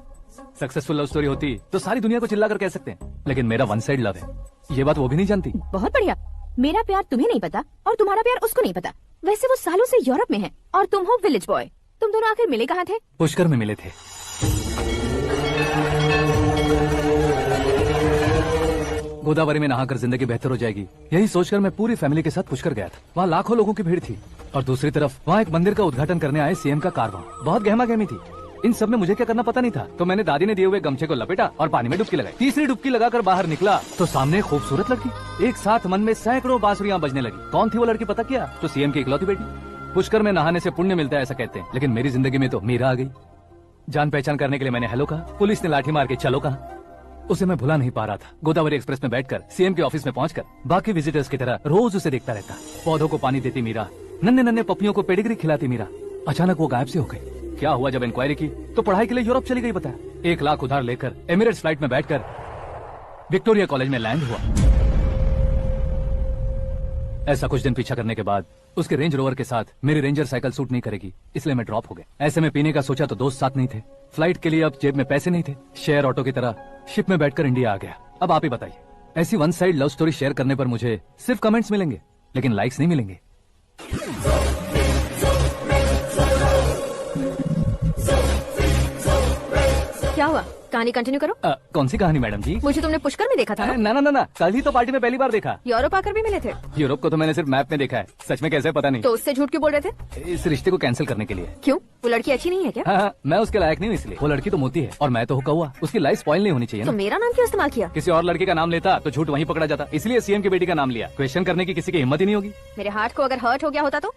सक्सेसफुल लव स्टोरी होती तो सारी दुनिया को चिल्ला कर कह सकते हैं, लेकिन मेरा वन साइड लव है, ये बात वो भी नहीं जानती। बहुत बढ़िया। मेरा प्यार तुम्हें नहीं पता और तुम्हारा प्यार उसको नहीं पता। वैसे वो सालों से यूरोप में है और तुम हो विलेज बॉय। तुम दोनों आखिर मिले कहाँ थे? पुष्कर में मिले थे। गोदावरी में नहाकर जिंदगी बेहतर हो जाएगी, यही सोचकर मैं पूरी फैमिली के साथ पुष्कर गया था। वहाँ लाखों लोगों की भीड़ थी और दूसरी तरफ वहाँ एक मंदिर का उद्घाटन करने आए सीएम का कारवां। बहुत गहमा गहमी थी। इन सब में मुझे क्या करना पता नहीं था, तो मैंने दादी ने दिए हुए गमछे को लपेटा और पानी में डुबकी लगाई। तीसरी डुबकी लगाकर बाहर निकला तो सामने खूबसूरत लड़की। एक साथ मन में सैकड़ों बांसुरियां बजने लगी। कौन थी वो लड़की पता किया? तो सीएम की इकलौती बेटी। पुष्कर में नहाने से पुण्य मिलता है ऐसा कहते हैं, लेकिन मेरी जिंदगी में तो मीरा आ गई। जान पहचान करने के लिए मैंने हेलो कहा, पुलिस ने लाठी मार के चलो कहा। उसे मैं भुला नहीं पा रहा था। गोदावरी एक्सप्रेस में बैठकर सीएम के ऑफिस में पहुंचकर बाकी विजिटर्स की तरह रोज उसे देखता रहता। पौधों को पानी देती मीरा, नन्हे नन्हे पपियों को पेडिग्री खिलाती मीरा अचानक वो गायब से हो गई। क्या हुआ जब इंक्वायरी की तो पढ़ाई के लिए यूरोप चली गई। बताया 1 लाख उधार लेकर एमिरेट्स फ्लाइट में बैठकर विक्टोरिया कॉलेज में लैंड हुआ। ऐसा कुछ दिन पीछा करने के बाद उसके रेंज रोवर के साथ मेरी रेंजर साइकिल सूट नहीं करेगी, इसलिए मैं ड्रॉप हो गया। ऐसे में पीने का सोचा तो दोस्त साथ नहीं थे, फ्लाइट के लिए अब जेब में पैसे नहीं थे। शेयर ऑटो की तरह शिप में बैठकर इंडिया आ गया। अब आप ही बताइए, ऐसी one side love story share करने पर मुझे सिर्फ कमेंट्स मिलेंगे लेकिन लाइक्स नहीं मिलेंगे। क्या हुआ? कहानी कंटिन्यू करो। कौन सी कहानी मैडम जी? मुझे तुमने पुष्कर में देखा था ना ना ना ना, कल ही तो पार्टी में पहली बार देखा। यूरोप आकर भी मिले थे? यूरोप को तो मैंने सिर्फ मैप में देखा है, सच में कैसे पता नहीं। तो उससे झूठ क्यों बोल रहे थे? इस रिश्ते को कैंसिल करने के लिए। क्यों? वो लड़की अच्छी नहीं है क्या? हाँ, मैं उसके लायक नहीं हूँ इसलिए। वो लड़की तो मोती है और मैं तो हुक्का हुआ। उसकी लाइफ स्पॉइल नहीं होनी चाहिए तो ना। मेरा नाम क्यों इस्तेमाल किया? किसी और लड़की का नाम लेता तो झूठ वहीं पकड़ा जाता, इसलिए सीएम की बेटी का नाम लिया। क्वेश्चन करने की किसी की हिम्मत ही नहीं होगी। मेरे हार्ट को अगर हर्ट हो गया होता तो?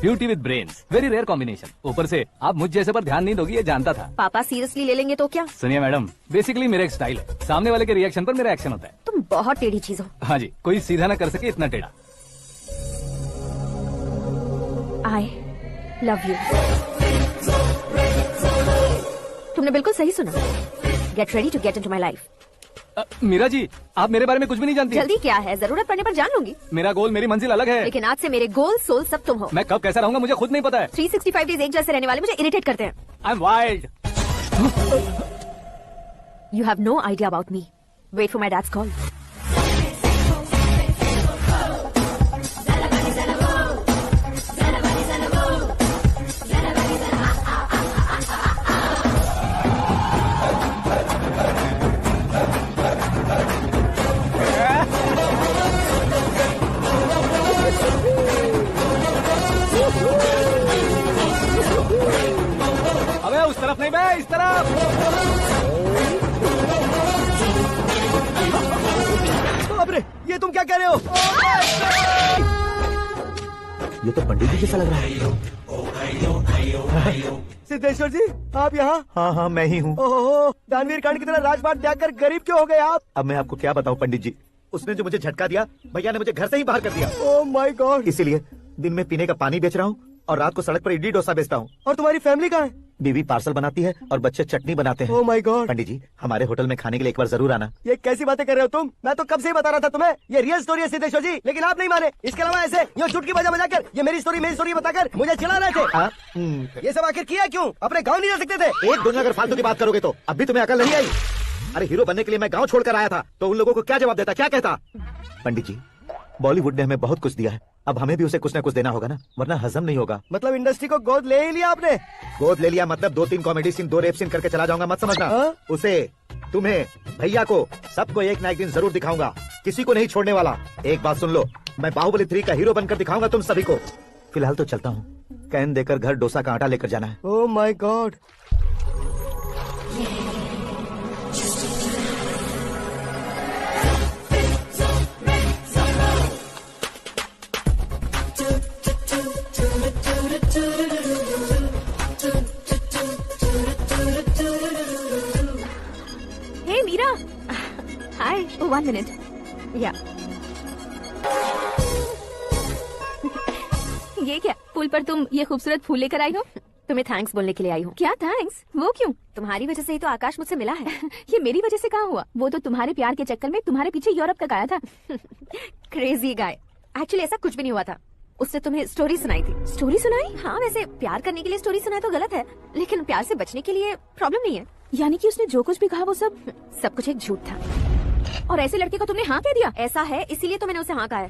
Beauty with brains, very rare combination. ऊपर से आप मुझ जैसे पर ध्यान नहीं दोगी ये जानता था। पापा सीरियसली ले लेंगे तो क्या? सुनिए मैडम, बेसिकली मेरा एक स्टाइल है, सामने वाले के रिएक्शन पर मेरा एक्शन होता है। तुम बहुत टेढ़ी चीज हो। हाँ जी, कोई सीधा ना कर सके इतना टेढ़ा। I love you. तुमने बिल्कुल सही सुना। Get ready to get into my life. Meera ji, आप मेरे बारे में कुछ भी नहीं जानती। जल्दी क्या है, जरूरत पड़ने पर जान लूंगी। मेरा गोल, मेरी मंजिल अलग है। लेकिन आज से मेरे गोल सोल सब तुम हो। मैं कब कैसा रहूंगा मुझे खुद नहीं पता है। 365 डेज एक जैसे रहने वाले मुझे इरिटेट करते हैं। I am wild. You have no idea about me. Wait for my dad's call. अबे उस तरफ नहीं बे, इस तरफ। बाप रे, ये तुम क्या कह रहे हो? ये तो पंडित जी जैसा लग रहा है। सिद्धेश्वर जी, आप यहाँ? हाँ हाँ, मैं ही हूँ। ओहो, दानवीर कांड की तरह राजपाट त्याग कर गरीब क्यों हो गए आप? अब मैं आपको क्या बताऊँ पंडित जी, उसने जो मुझे झटका दिया, भैया ने मुझे घर से ही बाहर कर दिया। ओह माय गॉड। इसीलिए दिन में पीने का पानी बेच रहा हूँ और रात को सड़क पर इडली डोसा बेचता हूँ। और तुम्हारी फैमिली कहाँ है? बीवी पार्सल बनाती है और बच्चे चटनी बनाते हैं। ओह माय गॉड। पंडित जी, हमारे होटल में खाने के लिए एक बार जरूर आना। ये कैसी बातें कर रहे हो तुम? मैं तो कब से ही बता रहा था तुम्हें, ये रियल स्टोरी है सिद्धेश्वर जी, लेकिन आप नहीं माने। इसके अलावा ऐसे यूँ चुटकी बजाकर ये मेरी स्टोरी बताकर मुझे चिढ़ा रहे थे। ये सब आखिर किया क्यों? अपने गाँव नहीं जा सकते थे? एक दुनिया अगर फालतू की बात करोगे तो अब भी तुम्हें अकल नहीं आई। अरे हीरो बनने के लिए मैं गाँव छोड़कर आया था तो उन लोगों को क्या जवाब देता, क्या कहता? पंडित जी, बॉलीवुड ने हमें बहुत कुछ दिया है, अब हमें भी उसे कुछ न कुछ देना होगा ना, वरना हजम नहीं होगा। मतलब इंडस्ट्री को गोद ले ही लिया आपने? गोद ले लिया मतलब 2-3 कॉमेडी सीन, 2 रेप सीन करके चला जाऊंगा मत समझना। उसे, तुम्हें, भैया को, सबको एक ना एक दिन जरूर दिखाऊंगा, किसी को नहीं छोड़ने वाला। एक बात सुन लो, मैं बाहुबली 3 का हीरो बनकर दिखाऊंगा तुम सभी को। फिलहाल तो चलता हूँ, कैन देकर घर डोसा का आटा लेकर जाना है। Oh my god. Hey Meera, hi. 1 minute. या ये क्या, पुल पर तुम ये खूबसूरत फूल लेकर आई हो? तुम्हें थैंक्स बोलने के लिए आई हूँ। क्या थैंक्स? वो क्यों? तुम्हारी वजह से ही तो आकाश मुझसे मिला है। ये मेरी वजह से कहाँ हुआ? वो तो तुम्हारे प्यार के चक्कर में तुम्हारे पीछे यूरोप तक आया था। Crazy guy. एक्चुअली ऐसा कुछ भी नहीं हुआ था, उसने तुम्हें स्टोरी सुनाई थी। स्टोरी सुनाई? हाँ, वैसे प्यार करने के लिए स्टोरी सुनाए तो गलत है, लेकिन प्यार से बचने के लिए प्रॉब्लम नहीं है। यानी कि उसने जो कुछ भी कहा वो सब कुछ एक झूठ था। और ऐसे लड़के को तुमने हाँ कह दिया? ऐसा है इसीलिए तो मैंने उसे हाँ कहा है।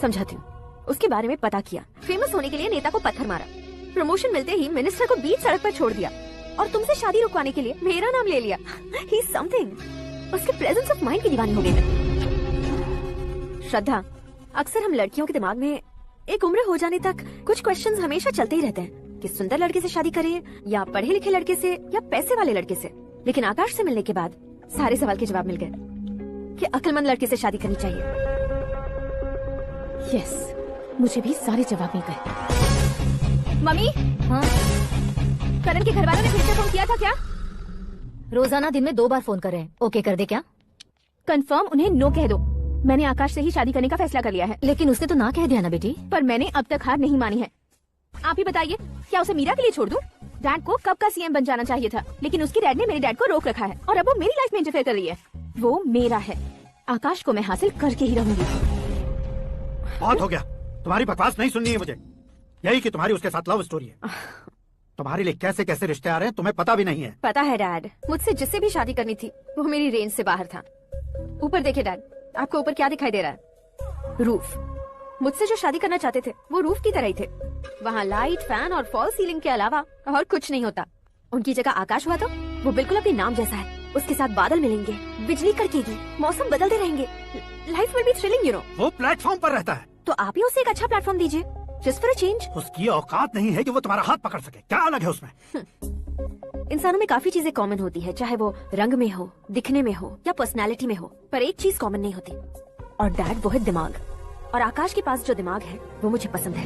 समझाती हूँ। उसके बारे में पता किया, फेमस होने के लिए नेता को पत्थर मारा, प्रमोशन मिलते ही मिनिस्टर को बीच सड़क पर छोड़ दिया और तुमसे शादी रुकवाने के लिए मेरा नाम ले लिया। He is something. उसके प्रेजेंस ऑफ माइंड की दीवानी हो गई मैं। श्रद्धा, अक्सर हम लड़कियों के दिमाग में एक उम्र हो जाने तक कुछ क्वेश्चंस हमेशा चलते ही रहते हैं कि सुंदर लड़के से शादी करें या पढ़े लिखे लड़के से या पैसे वाले लड़के से। लेकिन आकाश से मिलने के बाद सारे सवाल के जवाब मिल गए कि अक्लमंद लड़के से शादी करनी चाहिए। यस, मुझे भी सारे जवाब मिल गए। मम्मी, हाँ? करण के घर वालों ने फिर से फोन किया था क्या? रोजाना दिन में 2 बार फोन कर रहे हैं, ओके कर दे क्या? कंफर्म उन्हें नो कह दो। मैंने आकाश से ही शादी करने का फैसला कर लिया है। लेकिन उसने तो ना कह दिया ना बेटी। पर मैंने अब तक हार नहीं मानी है। आप ही बताइए, क्या उसे मीरा के लिए छोड़ दूं? डैड को कब का सीएम बन जाना चाहिए था, लेकिन उसके डैड ने मेरे डैड को रोक रखा है और अब वो मेरी लाइफ में इंटरफेयर कर रही है। वो मेरा है, आकाश को मैं हासिल करके ही रहूंगी। बहुत हो गया, तुम्हारी बकवास नहीं सुननी है मुझे। यही कि तुम्हारी उसके साथ लव स्टोरी है। तुम्हारे लिए कैसे कैसे रिश्ते आ रहे हैं तुम्हें पता भी नहीं है। पता है डैड, मुझसे जिससे भी शादी करनी थी वो मेरी रेंज से बाहर था। ऊपर देखिए डैड, आपको ऊपर क्या दिखाई दे रहा है? रूफ। मुझसे जो शादी करना चाहते थे वो रूफ की तरह ही थे। वहाँ लाइट, फैन और फॉल सीलिंग के अलावा और कुछ नहीं होता। उनकी जगह आकाश हुआ तो वो बिल्कुल अपने नाम जैसा है। उसके साथ बादल मिलेंगे, बिजली कड़केगी, मौसम बदलते रहेंगे, life will be thrilling, you know. वो प्लेटफॉर्म पर रहता है तो आप ही उसे एक अच्छा प्लेटफॉर्म दीजिए, जस्ट फॉर अ चेंज। उसकी औकात नहीं है कि वो तुम्हारा हाथ पकड़ सके। क्या अलग है उसमें? इंसानों में काफी चीजें कॉमन होती है, चाहे वो रंग में हो, दिखने में हो या पर्सनालिटी में हो, पर एक चीज कॉमन नहीं होती, और डैड वो है दिमाग। और आकाश के पास जो दिमाग है वो मुझे पसंद है।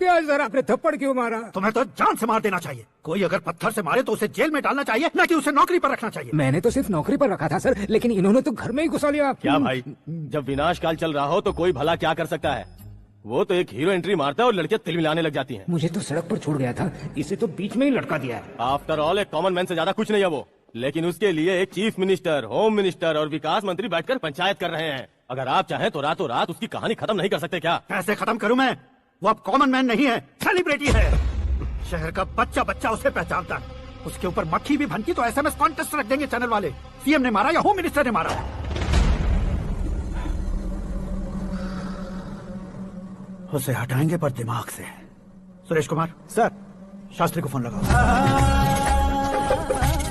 क्या सर, आपने थप्पड़ क्यों मारा? तुम्हें तो जान से मार देना चाहिए। कोई अगर पत्थर से मारे तो उसे जेल में डालना चाहिए, न कि उसे नौकरी पर रखना चाहिए। मैंने तो सिर्फ नौकरी पर रखा था सर, लेकिन इन्होंने तो घर में ही घुसा लिया। क्या भाई, जब विनाश काल चल रहा हो तो कोई भला क्या कर सकता है? वो तो एक हीरो एंट्री मारता है और लड़कियां तिल मिलाने लग जाती हैं। मुझे तो सड़क पर छोड़ गया था, इसे तो बीच में ही लटका दिया है। आफ्टर ऑल एक कॉमन मैन से ज्यादा कुछ नहीं है वो, लेकिन उसके लिए एक चीफ मिनिस्टर, होम मिनिस्टर और विकास मंत्री बैठकर पंचायत कर रहे हैं। अगर आप चाहें तो रातों रात उसकी कहानी खत्म नहीं कर सकते क्या? कैसे खत्म करूं मैं? वो अब कॉमन मैन नहीं है, सेलिब्रिटी है। शहर का बच्चा बच्चा उसे पहचानता है। उसके ऊपर मक्खी भी भनकी तो एसएमएस कॉन्टेस्ट रख देंगे चैनल वाले। सीएम ने मारा या होम मिनिस्टर ने मारा? उसे हटाएंगे पर दिमाग से। सुरेश कुमार सर, शास्त्री को फोन लगाओ।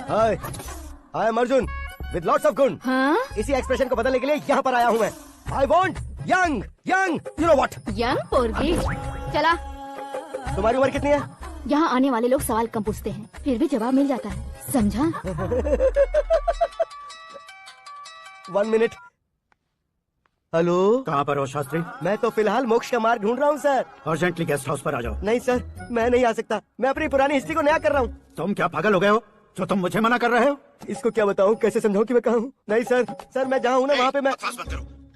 Hi, I am Arjun with lots of गुण। हाँ? इसी एक्सप्रेशन को बदलने के लिए यहाँ पर आया हूँ मैं। I want young young, you know what? Young पोरगी। चला। तुम्हारी उम्र कितनी है? यहाँ आने वाले लोग सवाल कम पूछते हैं, फिर भी जवाब मिल जाता है, समझा? 1 मिनट। हेलो, कहाँ पर हो शास्त्री? मैं तो फिलहाल मोक्ष का मार्ग ढूंढ रहा हूँ सर। अर्जेंटली गेस्ट हाउस पर आ जाओ। नहीं सर, मैं नहीं आ सकता। मैं अपनी पुरानी हिस्ट्री को नया कर रहा हूँ। तुम क्या पागल हो गए हो जो तुम मुझे मना कर रहे हो? इसको क्या बताऊँ, कैसे समझाऊँ कि मैं कहाँ हूँ? नहीं सर, सर मैं जहाँ हूँ ना वहाँ पे मैं।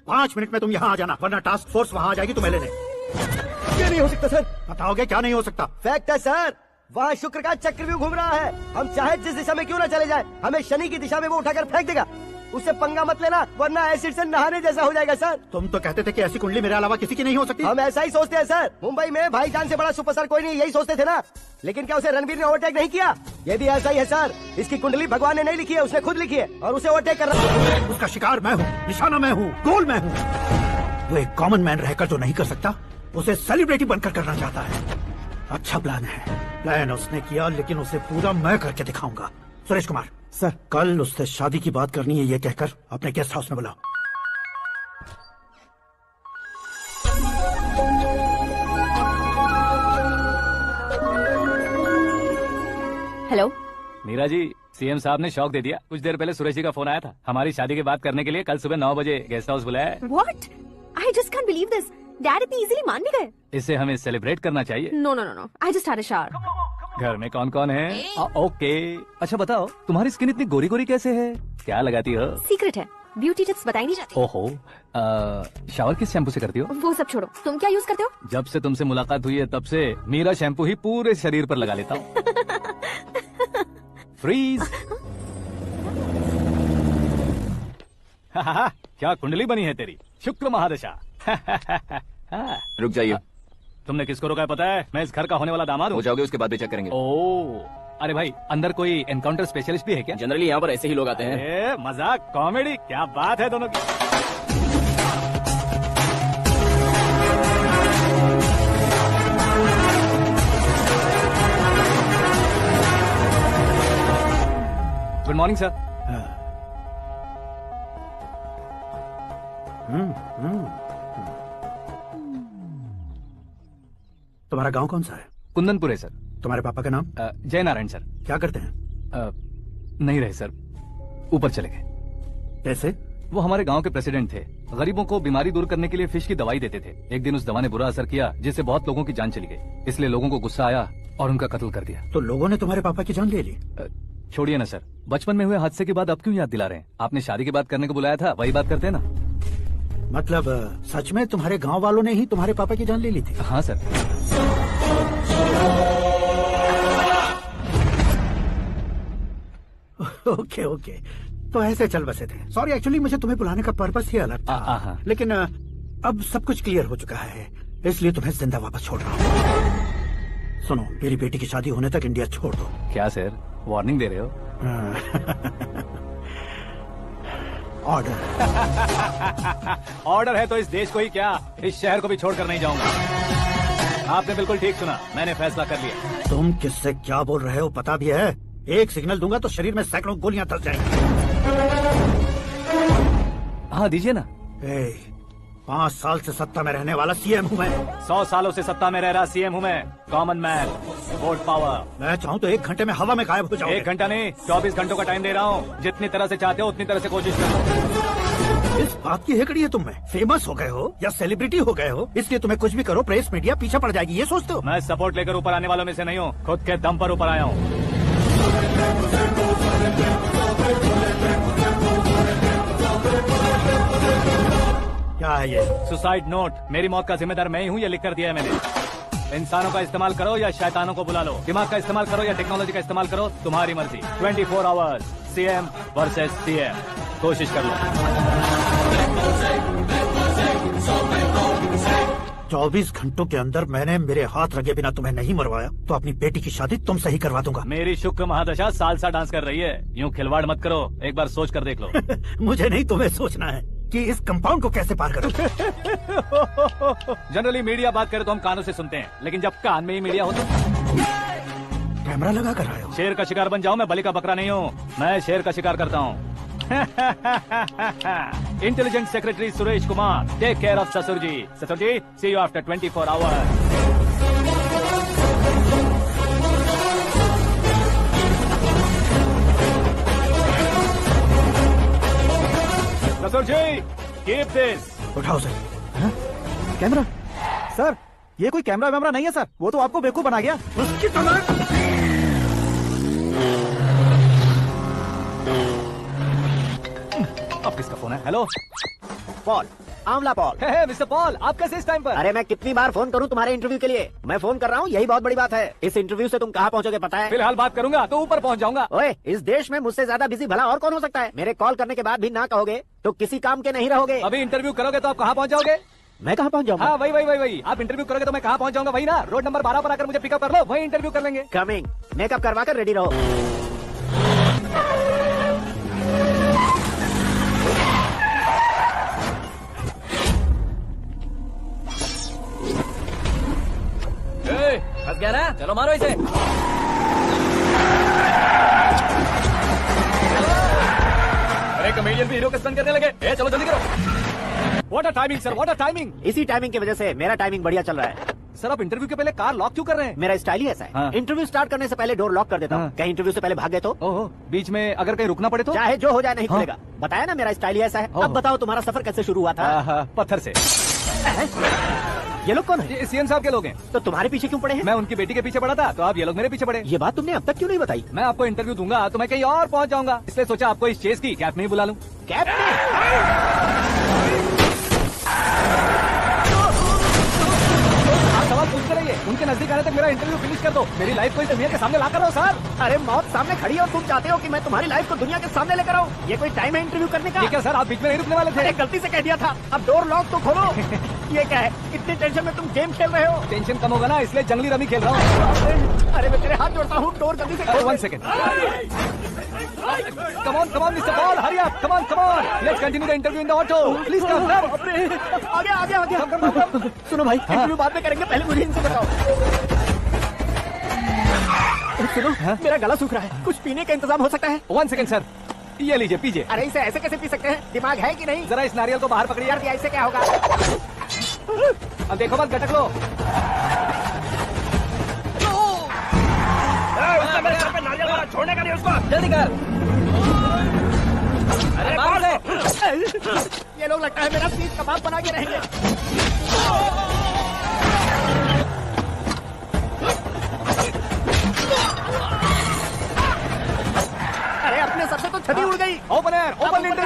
5 मिनट में तुम यहाँ आ जाना, वरना टास्क फोर्स वहाँ आ जाएगी तुम्हें लेने। क्या नहीं हो सकता सर? बताओगे क्या नहीं हो सकता? फैक्ट है सर, वहाँ शुक्र का चक्रव्यूह घूम रहा है। हम चाहे जिस दिशा में क्यों ना चले जाए, हमें शनि की दिशा में वो उठाकर फेंक देगा। उससे पंगा मत लेना, वरना एसिड से नहाने जैसा हो जाएगा सर। तुम तो कहते थे कि ऐसी कुंडली मेरे अलावा किसी की नहीं हो सकती। हम ऐसा ही सोचते हैं सर। मुंबई में भाईजान से बड़ा सुपरस्टार कोई नहीं, यही सोचते थे ना। लेकिन क्या उसे रणवीर ने ओवरटेक नहीं किया? ये भी ऐसा ही है सर। इसकी कुंडली भगवान ने नहीं लिखी है, उसने खुद लिखी है और उसे ओवरटेक कर रहा है। उसका शिकार मैं हूँ, निशाना मैं हूँ, गोल मैं हूँ। वो एक कॉमन मैन रहकर जो नहीं कर सकता, उसे सेलिब्रिटी बनकर करना चाहता है। अच्छा प्लान है, प्लान उसने किया, लेकिन उसे पूरा मैं करके दिखाऊंगा। सुरेश कुमार सर, कल उससे शादी की बात करनी है, ये कहकर अपने गेस्ट हाउस में बुलाओ। हेलो मीरा जी, सीएम साहब ने शौक दे दिया। कुछ देर पहले सुरेश जी का फोन आया था, हमारी शादी की बात करने के लिए कल सुबह 9 बजे गेस्ट हाउस बुलाया है। What? I just can't believe this. Dad इतनी इजीली मान भी गए। इससे हमें सेलिब्रेट करना चाहिए। No no no no, I just had a shower. घर में कौन कौन है? ओके, अच्छा बताओ, तुम्हारी स्किन इतनी गोरी गोरी कैसे है? क्या लगाती हो? सीक्रेट है, ब्यूटी टिप्स बताई नहीं जाती। ओहो, शावर किस शैम्पू से करती हो? वो सब छोड़ो, तुम क्या यूज करते हो? जब से तुमसे मुलाकात हुई है तब से मीरा शैम्पू ही पूरे शरीर पर लगा लेता हूँ। फ्रीज। क्या कुंडली बनी है तेरी, शुक्र महादशा। रुक जाइए। तुमने किसको रोका है पता है? मैं इस घर का होने वाला दामाद हूँ। हो जाओगे उसके बाद भी चेक करेंगे। ओह, अरे भाई, अंदर कोई एनकाउंटर स्पेशलिस्ट भी है क्या? जनरली यहाँ पर ऐसे ही लोग आते हैं। मजाक, कॉमेडी, क्या बात है दोनों की। Good morning sir. तुम्हारा गांव कौन सा है? कुंदनपुर है सर। तुम्हारे पापा का नाम? जय नारायण सर। क्या करते हैं? नहीं रहे सर, ऊपर चले गए। कैसे? वो हमारे गांव के प्रेसिडेंट थे। गरीबों को बीमारी दूर करने के लिए फिश की दवाई देते थे। एक दिन उस दवा ने बुरा असर किया, जिससे बहुत लोगों की जान चली गई। इसलिए लोगों को गुस्सा आया और उनका कत्ल कर दिया। तो लोगों ने तुम्हारे पापा की जान ले ली? छोड़िए ना सर, बचपन में हुए हादसे के बाद अब क्यों याद दिला रहे हैं? आपने शादी की बात करने को बुलाया था, वही बात करते हैं ना। मतलब सच में तुम्हारे गांव वालों ने ही तुम्हारे पापा की जान ले ली थी? हाँ सर। ओके ओके, तो ऐसे चल बसे थे। सॉरी, एक्चुअली मुझे तुम्हें बुलाने का पर्पस ही अलग था। लेकिन अब सब कुछ क्लियर हो चुका है, इसलिए तुम्हें जिंदा वापस छोड़ रहा हूँ। सुनो, मेरी बेटी की शादी होने तक इंडिया छोड़ दो। क्या सर, वार्निंग दे रहे हो? ऑर्डर। ऑर्डर है तो इस देश को ही क्या, इस शहर को भी छोड़कर नहीं जाऊंगा। आपने बिल्कुल ठीक सुना, मैंने फैसला कर लिया। तुम किससे क्या बोल रहे हो पता भी है? एक सिग्नल दूंगा तो शरीर में सैकड़ों गोलियां धस जाएंगी। हाँ दीजिए ना। 5 साल से सत्ता में रहने वाला सीएम हूँ मैं। 100 सालों से सत्ता में रह रहा सीएम हूँ मैं। Common man, vote power. मैं चाहूँ तो 1 घंटे में हवा में गायब हो जाऊँ। 1 घंटा नहीं, 24 घंटों का टाइम दे रहा हूँ। जितनी तरह से चाहते हो उतनी तरह से कोशिश करो। इस बात की हेकड़ी है तुम में? फेमस हो गए हो या सेलिब्रिटी हो गए हो, इसलिए तुम्हें कुछ भी करो प्रेस मीडिया पीछे पड़ जाएगी, ये सोचते हो? मैं सपोर्ट लेकर ऊपर आने वालों में से नहीं हूँ, खुद के दम पर ऊपर आया हूँ। क्या है ये? Suicide note. मेरी मौत का जिम्मेदार मैं ही हूँ, ये लिख कर दिया है मैंने। इंसानों का इस्तेमाल करो या शैतानों को बुला लो, दिमाग का इस्तेमाल करो या टेक्नोलॉजी का इस्तेमाल करो, तुम्हारी मर्जी। 24 आवर्स सीएम वर्सेस सीएम, कोशिश कर लो। 24 घंटों के अंदर मैंने मेरे हाथ रगे बिना तुम्हें नहीं मरवाया तो अपनी बेटी की शादी तुमसे ही करवा दूंगा। मेरी शुक्र महादशा सालसा डांस कर रही है, यूँ खिलवाड़ मत करो, एक बार सोच कर देख लो। मुझे नहीं, तुम्हें सोचना है कि इस कंपाउंड को कैसे पार करूं। जनरली मीडिया बात करे तो हम कानों से सुनते हैं, लेकिन जब कान में ही मीडिया हो तो कैमरा लगा कर रहे हो। शेर का शिकार बन जाऊं, मैं बलि का बकरा नहीं हूँ, मैं शेर का शिकार करता हूँ। Intelligent secretary Suresh Kumar, take care of ससुर जी। ससुर जी, सी यू आफ्टर 24 आवर्स। ससुर जी, कीप दिस। उठाओ सर। कैमरा? सर, ये कोई कैमरा वैमरा नहीं है सर, वो तो आपको बेवकूफ बना गया। उसकी तरह अब किसका फोन है? Hello Paul, Amla Paul. Mister Paul, आप कैसे इस टाइम पर? अरे मैं कितनी बार फोन करूं तुम्हारे इंटरव्यू के लिए? मैं फोन कर रहा हूं, यही बहुत बड़ी बात है। इस इंटरव्यू से तुम कहां पहुंचोगे पता है? फिलहाल बात करूंगा तो ऊपर पहुंच जाऊंगा। ओए, इस देश में मुझसे ज्यादा बिजी भला और कौन हो सकता है? मेरे कॉल करने के बाद भी ना कहोगे तो किसी काम के नहीं रहोगे। अभी इंटरव्यू करोगे तो आप कहाँ पहुंच जाओगे? मैं कहाँ पहुंच जाऊंगा? हाँ वही। आप इंटरव्यू करोगे तो मैं कहाँ पहुंच जाऊंगा? वही ना, रोड नंबर 12 पर आकर मुझे पिकअप कर लो, वही इंटरव्यू कर लेंगे। कमिंग। मेकअप करवा कर रेडी रहो। फंस गया ना, चलो मारो इसे। अरे कमेडियन भी हीरो का स्टंट करने लगे। चलो जल्दी करो। What a timing sir, what a timing. इसी टाइमिंग की वजह से मेरा टाइमिंग बढ़िया चल रहा है। सर आप इंटरव्यू के पहले कार लॉक क्यों कर रहे हैं? मेरा स्टाइल ही ऐसा है। हाँ। इंटरव्यू स्टार्ट करने से पहले डोर लॉक कर देता हूँ। कहीं इंटरव्यू से पहले भाग गए तो? ओहो, बीच में अगर कहीं रुकना पड़े तो? चाहे जो हो जाए नहीं खुलेगा। बताया ना मेरा स्टाइल ही ऐसा है। अब बताओ तुम्हारा सफर कैसे शुरू हुआ था? पत्थर से। ये लोग कौन है? ये सीएम साहब के लोग हैं। तो तुम्हारे पीछे क्यों पड़े हैं? मैं उनकी बेटी के पीछे पड़ा था, तो आप ये लोग मेरे पीछे पड़े। ये बात तुमने अब तक क्यों नहीं बताई? मैं आपको इंटरव्यू दूंगा तो मैं कहीं और पहुंच जाऊंगा, इसलिए सोचा आपको इस चेस की कैब में ही बुला लूं। कैब में? सवाल पूछते रहिए, उनके नजदीक आने तक मेरा इंटरव्यू फिनिश कर दो। मेरी लाइफ को इस दुनिया के सामने ला कर रहो सर। अरे मौत सामने खड़ी है और तुम चाहते हो कि मैं तुम्हारी लाइफ को दुनिया के सामने लेकर आऊं? ये कोई टाइम है इंटरव्यू करने का? ये क्या सर, आप बीच में नहीं रुकने वाले थे? अरे गलती से कह दिया था, अब डोर लॉक तो खोलो। ये क्या है, इतनी टेंशन में तुम गेम खेल रहे हो? टेंशन कम होगा ना, इसलिए जंगली रमी खेल रहा हूँ। अरे मैं तेरे हाथ जोड़ता हूँ, डोर जल्दी से खोल। 1 second. Come on, Mr. Paul, hurry up. Come on. Let's continue the interview in the auto. Please come. आगे। सुनो भाई, इंटरव्यू बाद में करेंगे, पहले मुझे इनसे बताओ। सुनो, मेरा गला सूख रहा है, कुछ पीने का इंतजाम हो सकता है? 1 सेकेंड सर, ये लीजिए पीजिए। अरे इसे ऐसे कैसे पी सकते हैं? दिमाग है कि नहीं? जरा इस नारियल को बाहर पकड़िए। यार ऐसे क्या होगा? अब देखो मत गटक लो। मेरे सर पे नारियल वाला छोड़ने का नहीं उसको, जल्दी कर। अरे बाहर से। ये लोग लगता है मेरा सीख कबाब बना के रहेंगे।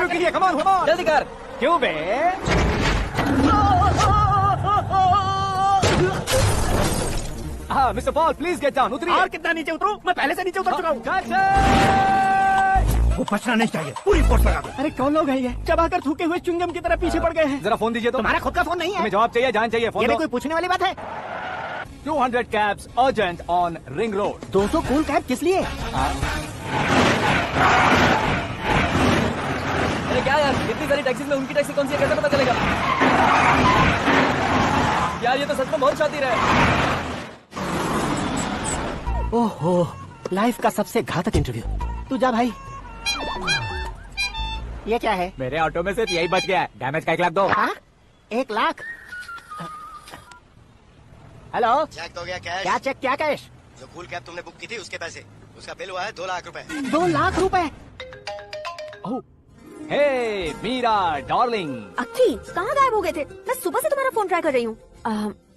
इंटरव्यू के लिए। कम ऑन जल्दी कर। क्यों बे? हाँ mister Paul please get down. उतरिए। और कितना नीचे उतरूं? मैं पहले से नीचे उतर चुका हूँ। वो बचना नहीं चाहिए, पूरी फोर्स लगा दो। अरे कौन लोग हैं ये? चबाकर थूके हुए च्युइंगम की तरह पीछे पड़ गए हैं। जरा फोन दीजिए तो। तुम्हारा खुद का फोन नहीं है? हमें जवाब चाहिए, जान चाहिए। फोन ये भी दो। कोई पूछने वाली बात है? 200 cabs urgent on ring road. 200 cool cab किस लिए? अरे क्या यार, इतनी सारी टैक्सी में उनकी टैक्सी कौन सी है, कैसे पता चलेगा? यार ये तो सच में बहुत शातिर है। ओहो, लाइफ का सबसे घातक इंटरव्यू। तू जा भाई। ये क्या है? मेरे ऑटो में सिर्फ यही बच गया है। डैमेज का 1 लाख दो। हाँ? 1 लाख? हेलो, चेक हो गया कैश? क्या चेक, क्या कैश? जो कूल कैब तुमने बुक की थी उसके पैसे, उसका बिल हुआ है 2 लाख रुपए। 2 लाख रुपए? हे मीरा डार्लिंग। अक्की कहाँ गायब हो गए थे? मैं सुबह से तुम्हारा फोन ट्राई कर रही हूँ।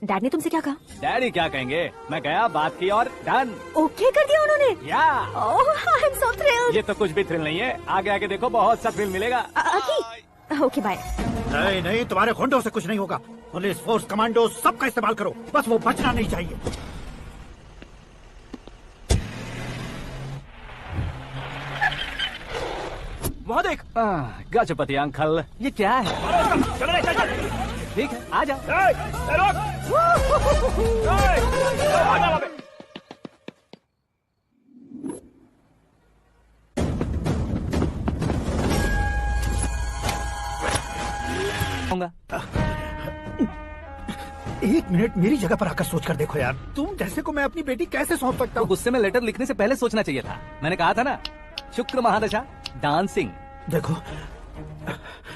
डैड ने तुमसे क्या कहा? डैडी क्या कहेंगे, मैं गया, बात की और डन। ओके कर दिया उन्होंने? या आई एम सो थ्रिल्ड। ये तो कुछ भी थ्रिल नहीं है, आगे आगे देखो बहुत सा थ्रिल मिलेगा। अक्की ओके बाय। नहीं नहीं, तुम्हारे गुंडों से कुछ नहीं होगा। पुलिस फोर्स, कमांडो सबका इस्तेमाल करो, बस वो बचना नहीं चाहिए। वहाँ देख। गजपति अंकल, ये क्या है? ठीक है, आ जा। एक मिनट मेरी जगह पर आकर सोच कर देखो यार, तुम जैसे को मैं अपनी बेटी कैसे सौंप सकता हूँ? गुस्से में लेटर लिखने से पहले सोचना चाहिए था। मैंने कहा था ना, शुक्र महादशा डांसिंग। देखो,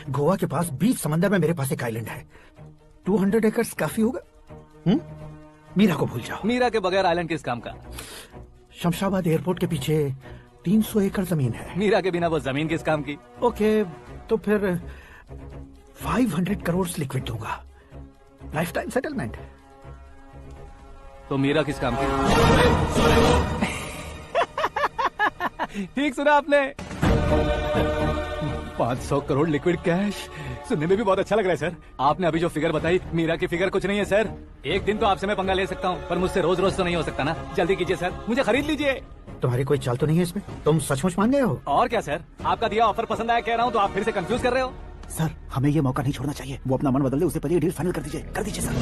गोवा के पास बीच समंदर में मेरे पास एक आइलैंड है। 200 एकर्स काफी होगा। मीरा को भूल जाओ। मीरा के बगैर आइलैंड किस काम का? शमशाबाद एयरपोर्ट के पीछे 300 एकड़ जमीन है। मीरा के बिना वो जमीन किस काम की? ओके, तो फिर 500 करोड़ लिक्विड दूंगा, लाइफ टाइम सेटलमेंट। तो मीरा किस काम की? ठीक सुना आपने। 500 करोड़ लिक्विड कैश, सुनने में भी बहुत अच्छा लग रहा है सर। आपने अभी जो फिगर बताई, मीरा की फिगर कुछ नहीं है सर। एक दिन तो आपसे मैं पंगा ले सकता हूँ, पर मुझसे रोज रोज तो नहीं हो सकता ना। जल्दी कीजिए सर, मुझे खरीद लीजिए। तुम्हारी कोई चाल तो नहीं है इसमें? तुम सचमुच मान गए हो? और क्या सर, आपका दिया ऑफर पसंद आया कह रहा हूँ, तो आप फिर से कंफ्यूज कर रहे हो। सर, हमें ये मौका नहीं छोड़ना चाहिए। वो अपना मन बदल दे, उसे पहले डील फाइनल कर दीजिए। कर दीजिए सर।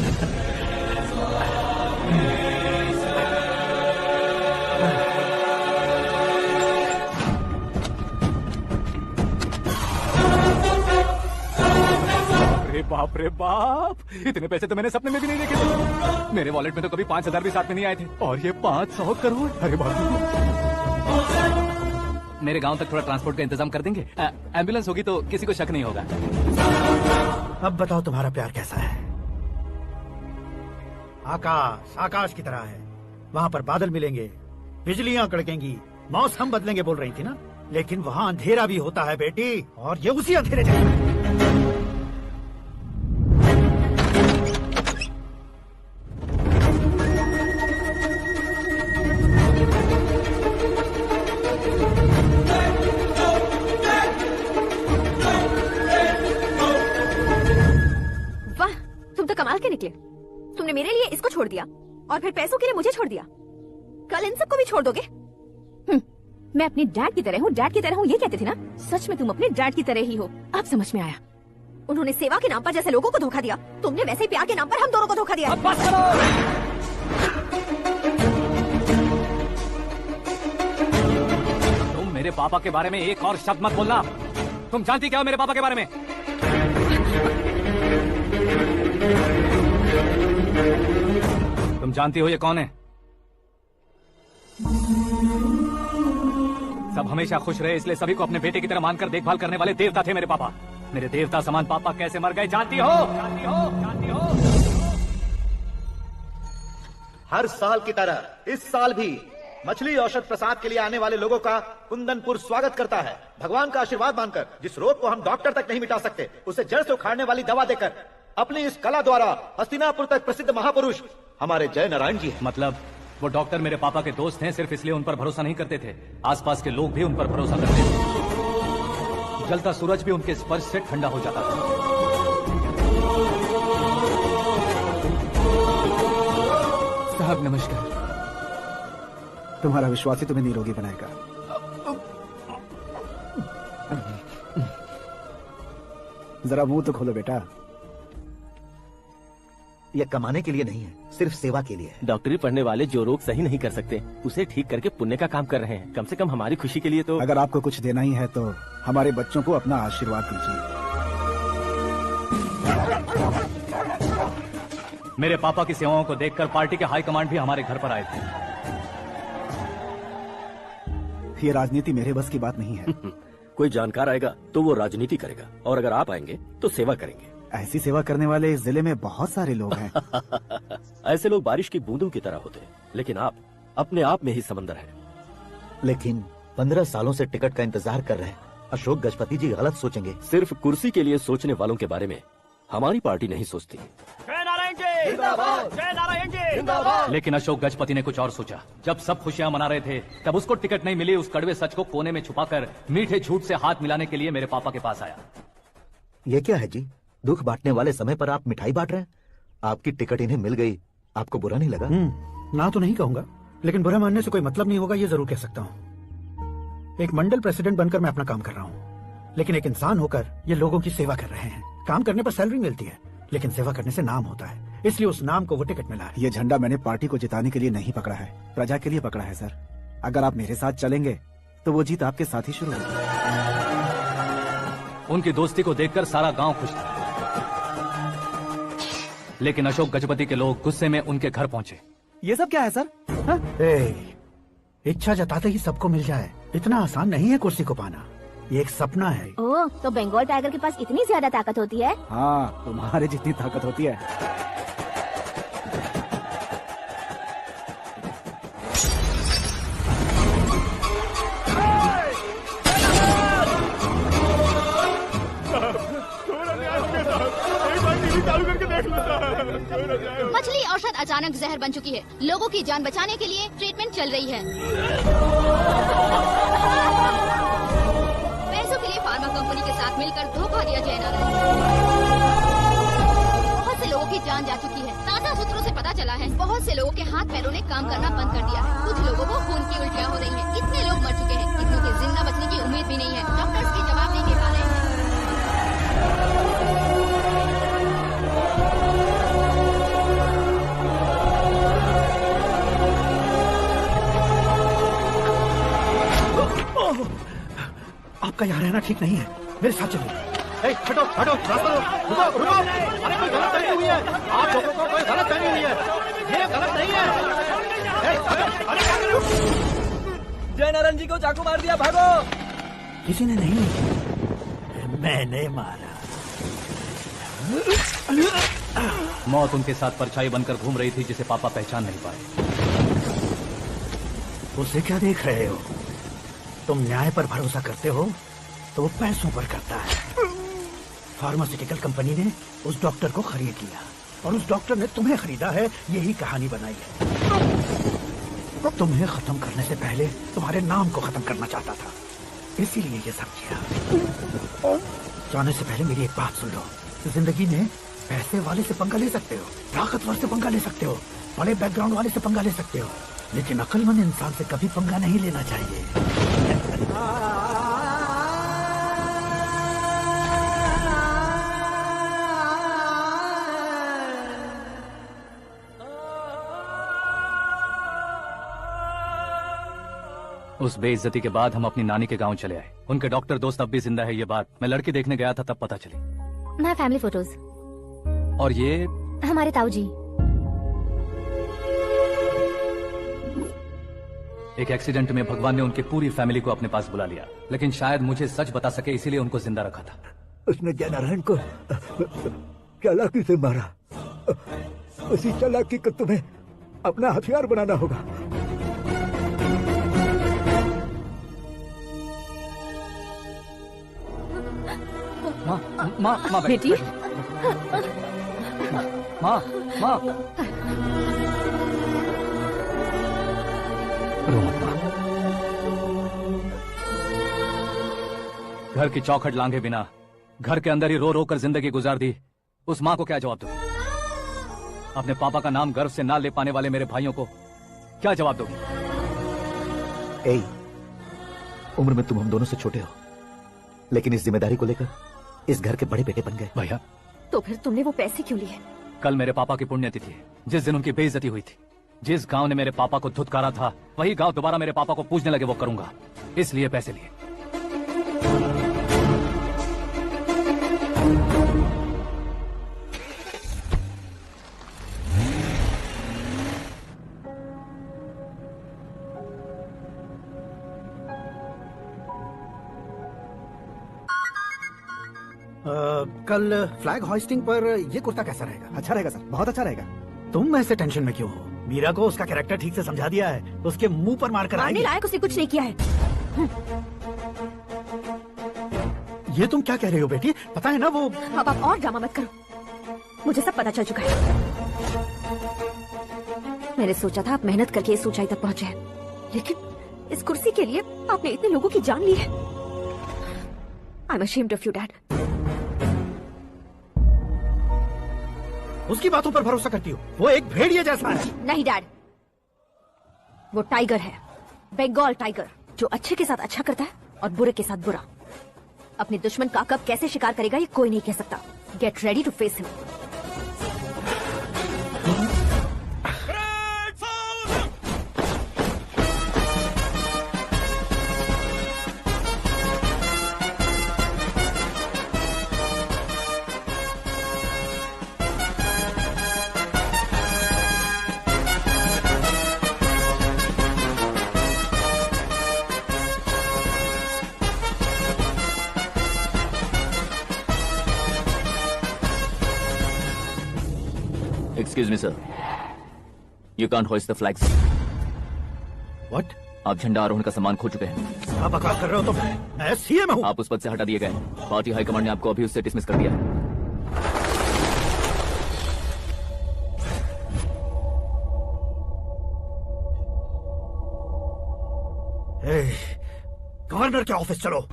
अरे बाप रे बाप, इतने पैसे तो मैंने सपने में भी नहीं देखे थे। मेरे वॉलेट में तो कभी 5000 भी साथ में नहीं आए थे, और ये 500 करोड़। अरे बाप रे। मेरे गांव तक थोड़ा ट्रांसपोर्ट का इंतजाम कर देंगे? एम्बुलेंस होगी तो किसी को शक नहीं होगा। अब बताओ तुम्हारा प्यार कैसा है? आकाश आकाश की तरह है, वहाँ पर बादल मिलेंगे, बिजलियाँ कड़केंगी, मौसम बदलेंगे बोल रही थी ना। लेकिन वहाँ अंधेरा भी होता है बेटी, और ये उसी अंधेरे जैसा। कमाल के निकले। तुमने मेरे लिए इसको छोड़ दिया और फिर पैसों के लिए मुझे छोड़ दिया। कल इन सबको भी छोड़ दोगे? मैं अपने डैड की तरह हूँ, डैड की तरह हूँ, ये कहते थे ना। सच में तुम अपने डैड की तरह ही हो। अब समझ में आया। उन्होंने सेवा के नाम पर जैसे लोगों को धोखा दिया, तुमने वैसे ही प्यार के नाम पर हम दोनों को धोखा दिया। बस करो। तुम मेरे पापा के बारे में एक और शब्द मत बोलना। तुम जानती क्या हो मेरे पापा के बारे में? तुम जानती हो ये कौन है? सब हमेशा खुश रहे, इसलिए सभी को अपने बेटे की तरह मानकर देखभाल करने वाले देवता थे मेरे पापा। मेरे देवता समान पापा कैसे मर गए जानती हो? जानती हो? जानती हो? हर साल की तरह इस साल भी मछली औषध प्रसाद के लिए आने वाले लोगों का कुंदनपुर स्वागत करता है। भगवान का आशीर्वाद मानकर जिस रोग को हम डॉक्टर तक नहीं मिटा सकते, उसे जड़ से उखाड़ने वाली दवा देकर अपनी इस कला द्वारा हस्तिनापुर तक प्रसिद्ध महापुरुष हमारे जय नारायण जी हैं। मतलब वो डॉक्टर मेरे पापा के दोस्त हैं, सिर्फ इसलिए उन पर भरोसा नहीं करते थे, आसपास के लोग भी उन पर भरोसा करते थे। जलता सूरज भी उनके स्पर्श से ठंडा हो जाता था। साहब नमस्कार। तुम्हारा विश्वास ही तुम्हें निरोगी बनाएगा। जरा मुंह तो खोलो बेटा। यह कमाने के लिए नहीं है, सिर्फ सेवा के लिए है। डॉक्टरी पढ़ने वाले जो रोग सही नहीं कर सकते उसे ठीक करके पुण्य का काम कर रहे हैं। कम से कम हमारी खुशी के लिए तो। अगर आपको कुछ देना ही है तो हमारे बच्चों को अपना आशीर्वाद दीजिए। मेरे पापा की सेवाओं को देखकर पार्टी के हाई कमांड भी हमारे घर पर आए थे। ये राजनीति मेरे बस की बात नहीं है। कोई जानकार आएगा तो वो राजनीति करेगा, और अगर आप आएंगे तो सेवा करेंगे। ऐसी सेवा करने वाले इस जिले में बहुत सारे लोग हैं। ऐसे लोग बारिश की बूंदों की तरह होते हैं, लेकिन आप अपने आप में ही समंदर हैं। लेकिन 15 सालों से टिकट का इंतजार कर रहे हैं। अशोक गजपति जी गलत सोचेंगे। सिर्फ कुर्सी के लिए सोचने वालों के बारे में हमारी पार्टी नहीं सोचती। लेकिन अशोक गजपति ने कुछ और सोचा। जब सब खुशियां मना रहे थे तब उसको टिकट नहीं मिली। उस कड़वे सच को कोने में छुपाकर मीठे झूठ से हाथ मिलाने के लिए मेरे पापा के पास आया। ये क्या है जी? दुख बांटने वाले समय पर आप मिठाई बांट रहे हैं। आपकी टिकट इन्हें मिल गई, आपको बुरा नहीं लगा? ना तो नहीं कहूंगा, लेकिन बुरा मानने से कोई मतलब नहीं होगा, ये जरूर कह सकता हूँ। एक मंडल प्रेसिडेंट बनकर मैं अपना काम कर रहा हूँ, लेकिन एक इंसान होकर ये लोगों की सेवा कर रहे हैं। काम करने पर सैलरी मिलती है, लेकिन सेवा करने से नाम होता है, इसलिए उस नाम को वो टिकट मिला है। ये झंडा मैंने पार्टी को जिताने के लिए नहीं पकड़ा है, प्रजा के लिए पकड़ा है सर। अगर आप मेरे साथ चलेंगे तो वो जीत आपके साथ ही शुरू होगी। उनकी दोस्ती को देखकर सारा गांव खुश था, लेकिन अशोक गजपति के लोग गुस्से में उनके घर पहुंचे। ये सब क्या है सर? इच्छा जताते ही सबको मिल जाए, इतना आसान नहीं है कुर्सी को पाना। ये एक सपना है। ओह, तो बंगाल टाइगर के पास इतनी ज्यादा ताकत होती है? हाँ, तुम्हारे जितनी ताकत होती है। मछली औषध अचानक जहर बन चुकी है। लोगों की जान बचाने के लिए ट्रीटमेंट चल रही है। पैसों के लिए फार्मा कंपनी के साथ मिलकर धोखा दिया जय नारायण। बहुत से लोगों की जान जा चुकी है। ताजा सूत्रों से पता चला है बहुत से लोगों के हाथ पैरों ने काम करना बंद कर दिया है। कुछ लोगों को खून की उल्टियाँ हो रही हैं। इतने लोग मर चुके हैं, इतनों के जिंदा बचने की उम्मीद भी नहीं है। डॉक्टर्स भी जवाब नहीं दे पा रहे हैं। आपका यहाँ रहना ठीक नहीं है, मेरे साथ चलिए। हटो हटो, रुको रुको। अरे कोई गलत फहमी हुई है, आप लोगों को कोई गलत फहमी हुई है, ये गलत नहीं है। जय नारायण जी को चाकू मार दिया, भागो। किसी ने नहीं, मैंने मारा। मौत उनके साथ परछाई बनकर घूम रही थी, जिसे पापा पहचान नहीं पाए। उसे क्या देख रहे हो? तुम न्याय पर भरोसा करते हो तो वो पैसों पर करता है। फार्मास्यूटिकल कंपनी ने उस डॉक्टर को खरीद लिया और उस डॉक्टर ने तुम्हें खरीदा है, यही कहानी बनाई है। तुम्हें खत्म करने से पहले तुम्हारे नाम को खत्म करना चाहता था, इसीलिए ये सब किया। जाने से पहले मेरी एक बात सुन लो। जिंदगी में पैसे वाले से पंगा ले सकते हो, ताकतवर से पंगा ले सकते हो, बड़े बैकग्राउंड वाले से पंगा ले सकते हो, लेकिन अक्लमंद इंसान से कभी पंगा नहीं लेना चाहिए। उस बेइज्जती के बाद हम अपनी नानी के गांव चले आए। उनके डॉक्टर दोस्त अब भी जिंदा है, ये बात मैं लड़की देखने गया था तब पता चली। My family photos. और ये हमारे ताऊ जी। एक एक्सीडेंट में भगवान ने उनकी पूरी फैमिली को अपने पास बुला लिया, लेकिन शायद मुझे सच बता सके इसीलिए उनको जिंदा रखा था। उसने जय नारायण को चालाकी से मारा। उसी चालाकी को तुम्हें अपना हथियार बनाना होगा। माँ बेटी, माँ रो मत माँ। घर की चौखट लांघे बिना घर के अंदर ही रो रो कर जिंदगी गुजार दी उस माँ को क्या जवाब दोगी? अपने पापा का नाम गर्व से ना ले पाने वाले मेरे भाइयों को क्या जवाब दोगी? उम्र में तुम हम दोनों से छोटे हो, लेकिन इस जिम्मेदारी को लेकर इस घर के बड़े बेटे बन गए। भैया, तो फिर तुमने वो पैसे क्यों लिए? कल मेरे पापा की पुण्यतिथि है, जिस दिन उनकी बेइज्जती हुई थी। जिस गांव ने मेरे पापा को धुतकारा था, वही गांव दोबारा मेरे पापा को पूजने लगे वो करूंगा, इसलिए पैसे लिए। कल फ्लैग होइस्टिंग पर ये कुर्ता कैसा रहेगा? अच्छा रहेगा सर, बहुत अच्छा रहेगा। तुम ऐसे टेंशन में क्यों हो? मीरा को उसका कैरेक्टर ठीक से समझा दिया है, उसके मुंह पर मार कर मारने आएगी। लायक उसने कुछ नहीं किया है। ये तुम क्या कह रहे हो बेटी? पता है ना वो। अब आप और ड्रामा मत करो, मुझे सब पता चल चुका है। मैंने सोचा था आप मेहनत करके इस ऊंचाई तक पहुंचे हैं, लेकिन इस कुर्सी के लिए आपने इतने लोगों की जान ली है। I am ashamed of you, Dad. उसकी बातों पर भरोसा करती हो? वो एक भेड़िया जैसा है। नहीं डैड, वो टाइगर है, बंगाल टाइगर, जो अच्छे के साथ अच्छा करता है और बुरे के साथ बुरा। अपने दुश्मन का कब कैसे शिकार करेगा ये कोई नहीं कह सकता। Get ready to face him. Excuse me, sir. You can't hoist the flags. What? आप झंडा आरोहण का सामान खो चुके हैं। क्या बकवास कर रहे हो तुम? मैं सीएम हूँ। आप उस पद से हटा दिए गए। पार्टी हाईकमांड ने आपको अभी उससे डिसमिस कर दिया है। गवर्नर के ऑफिस चलो।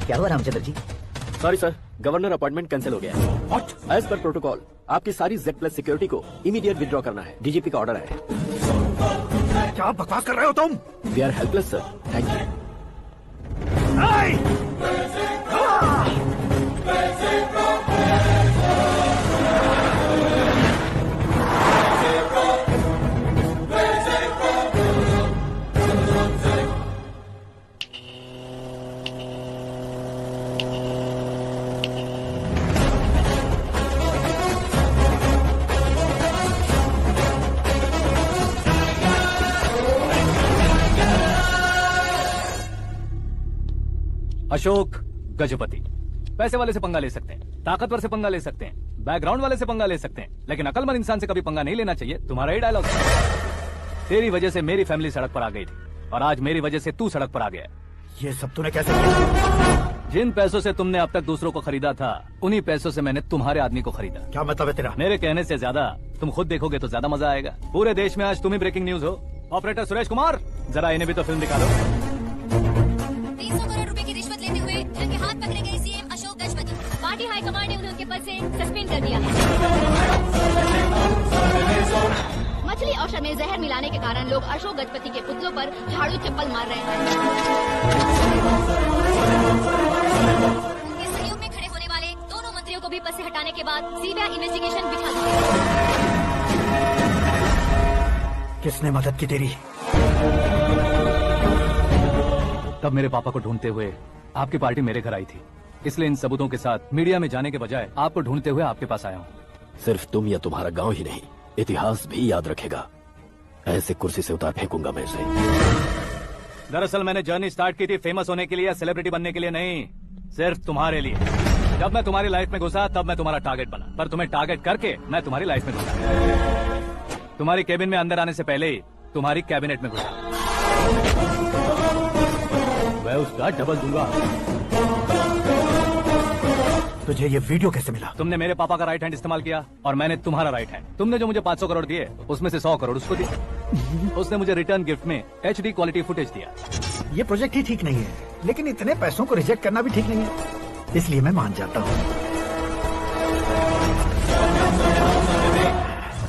क्या हुआ Ramchandra ji? Sorry sir, governor appointment cancel हो गया है। What? एज पर प्रोटोकॉल आपकी सारी Z+ सिक्योरिटी को इमीडिएट विड्रॉ करना है। डीजीपी का ऑर्डर है। क्या बकवास कर रहे हो तुम? We are helpless sir, thank you. Ashok Gajapati पैसे वाले से पंगा ले सकते हैं, ताकतवर से पंगा ले सकते हैं, बैकग्राउंड वाले से पंगा ले सकते हैं, लेकिन अकलमंद इंसान से कभी पंगा नहीं लेना चाहिए। तुम्हारा ही डायलॉग। तेरी वजह से मेरी फैमिली सड़क पर आ गई थी और आज मेरी वजह से तू सड़क पर आ गया। ये सब तूने कैसे किया? जिन पैसों से तुमने अब तक दूसरों को खरीदा था, उन्हीं पैसों से मैंने तुम्हारे आदमी को खरीदा। क्या मतलब है तेरा? मेरे कहने से ज्यादा तुम खुद देखोगे तो ज्यादा मजा आएगा। पूरे देश में आज तुम ही ब्रेकिंग न्यूज हो। ऑपरेटर सुरेश कुमार, जरा इन्हें भी तो फिल्म दिखा दो। 300 करोड़ रुपए की रिश्वत लेते हुए इनके हाथ पकड़े गए CM Ashok Gajapati. Party high command ने उन्हें उनके पद से सस्पेंड कर दिया है। मछली औषध में जहर मिलाने के कारण लोग अशोक गजपति के पुतलों पर झाड़ू चप्पल मार रहे हैं। उनके सहयोग में खड़े होने वाले दोनों मंत्रियों को भी पद से हटाने के बाद सीबीआई इन्वेस्टिगेशन बिठा दी है। किसने मदद की तेरी? तब मेरे पापा को ढूंढते हुए आपकी पार्टी मेरे घर आई थी, इसलिए इन सबूतों के साथ मीडिया में जाने के बजाय आपको ढूंढते हुए आपके पास आया हूँ। सिर्फ तुम या तुम्हारा गांव ही नहीं, इतिहास भी याद रखेगा। ऐसे कुर्सी से उतार फेंकूंगा मैं इसे। दरअसल मैंने जर्नी स्टार्ट की थी फेमस होने के लिए या सेलिब्रिटी बनने के लिए नहीं, सिर्फ तुम्हारे लिए। जब मैं तुम्हारी लाइफ में घुसा तब मैं तुम्हारा टारगेट बना, पर तुम्हें टारगेट करके मैं तुम्हारी लाइफ में घुसा। तुम्हारी केबिन में अंदर आने से पहले ही तुम्हारी कैबिनेट में घुसा। मैं उसका डबल दूंगा। तुझे ये वीडियो कैसे मिला? तुमने मेरे पापा का राइट हैंड इस्तेमाल किया और मैंने तुम्हारा राइट हैंड। तुमने जो मुझे 500 करोड़ दिए उसमें से 100 करोड़ उसको दिए। उसने मुझे रिटर्न गिफ्ट में HD क्वालिटी फुटेज दिया। ये प्रोजेक्ट ही ठीक नहीं है, लेकिन इतने पैसों को रिजेक्ट करना भी ठीक नहीं है, इसलिए मैं मान जाता हूँ।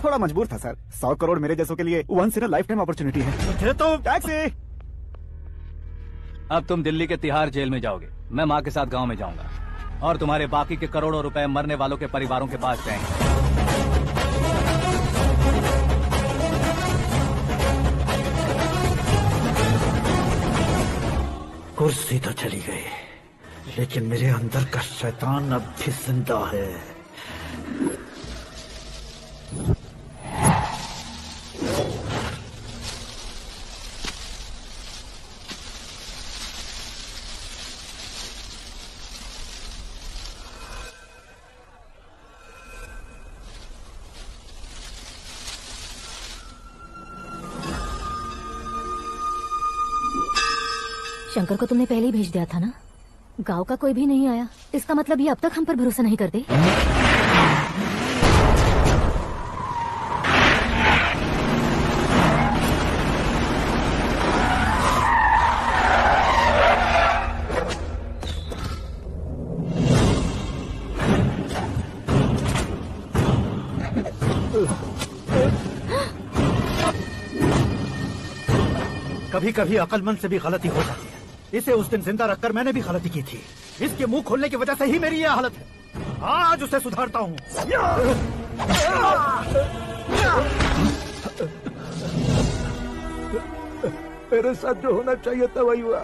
थोड़ा मजबूर था सर। 100 करोड़ मेरे जैसों के लिए once in a lifetime opportunity है। मुझे तो टैक्सी। अब तुम दिल्ली के तिहाड़ जेल में जाओगे, मैं माँ के साथ गांव में जाऊंगा और तुम्हारे बाकी के करोड़ों रुपए मरने वालों के परिवारों के पास जाएंगे। कुर्सी तो चली गई, लेकिन मेरे अंदर का शैतान अब भी जिंदा है। शंकर को तुमने पहले ही भेज दिया था ना? गांव का कोई भी नहीं आया, इसका मतलब ये अब तक हम पर भरोसा नहीं करते। कभी कभी अक्लमंद से भी गलती हो जाती है। इसे उस दिन जिंदा रखकर मैंने भी गलती की थी। इसके मुंह खोलने की वजह से ही मेरी यह हालत है। आज उसे सुधारता हूँ। मेरे साथ जो होना चाहिए था वही हुआ।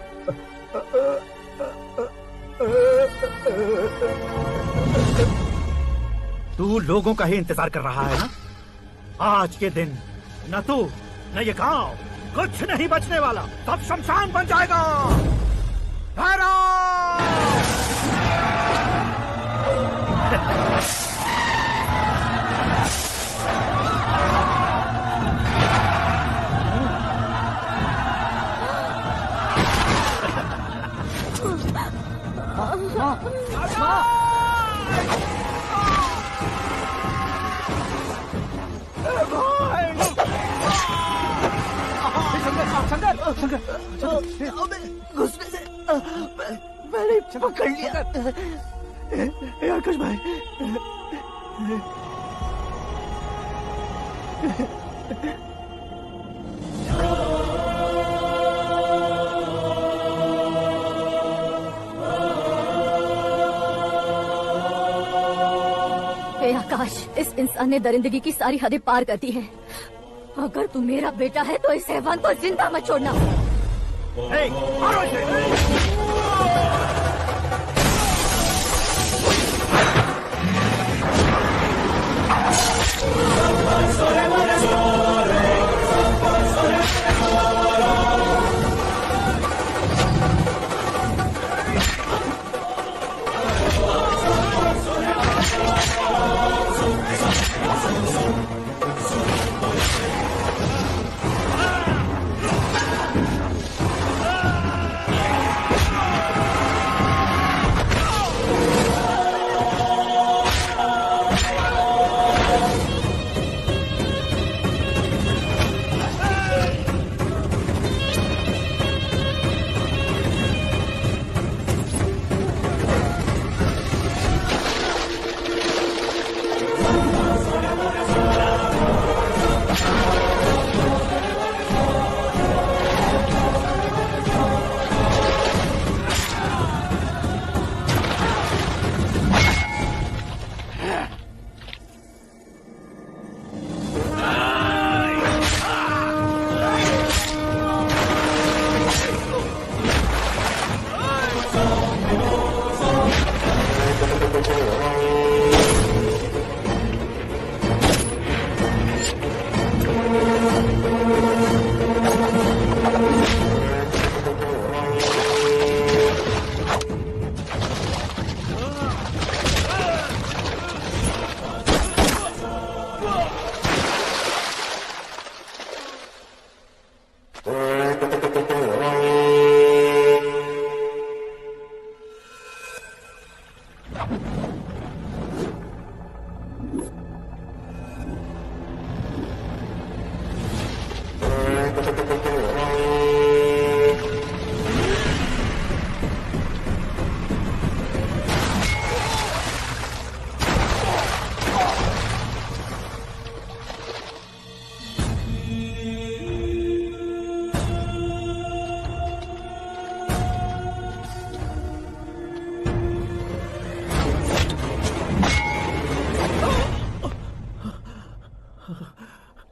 तू लोगों का ही इंतजार कर रहा है ना? आज के दिन न तू न ये गांव कुछ नहीं बचने वाला, सब शमशान बन जाएगा। घुसने से मैंने पकड़ लिया। आकाश भाई, आकाश, इस इंसान ने दरिंदगी की सारी हदें पार कर दी है। अगर तू मेरा बेटा है तो इस हैवान को जिंदा मत छोड़ना।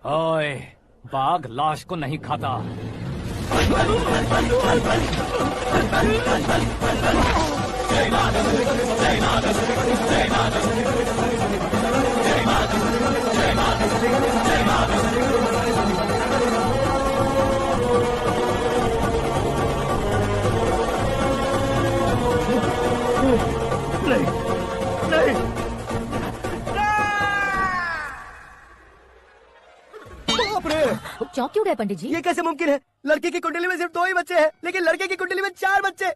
ओए, बाघ लाश को नहीं खाता। नहीं नहीं बाप रे! चौंक क्यों गए पंडित जी? ये कैसे मुमकिन है? लड़की की कुंडली में सिर्फ 2 ही बच्चे हैं, लेकिन लड़के की कुंडली में 4 बच्चे।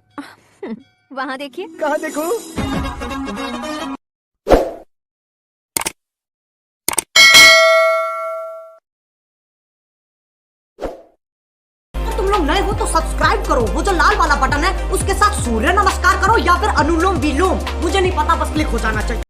वहाँ देखिए। कहाँ देखूं? तुम लोग नए हो तो सब्सक्राइब करो, वो जो लाल वाला बटन है उसके साथ सूर्य नमस्कार करो या फिर अनुलोम विलोम, मुझे नहीं पता, बस क्लिक हो जाना चाहिए।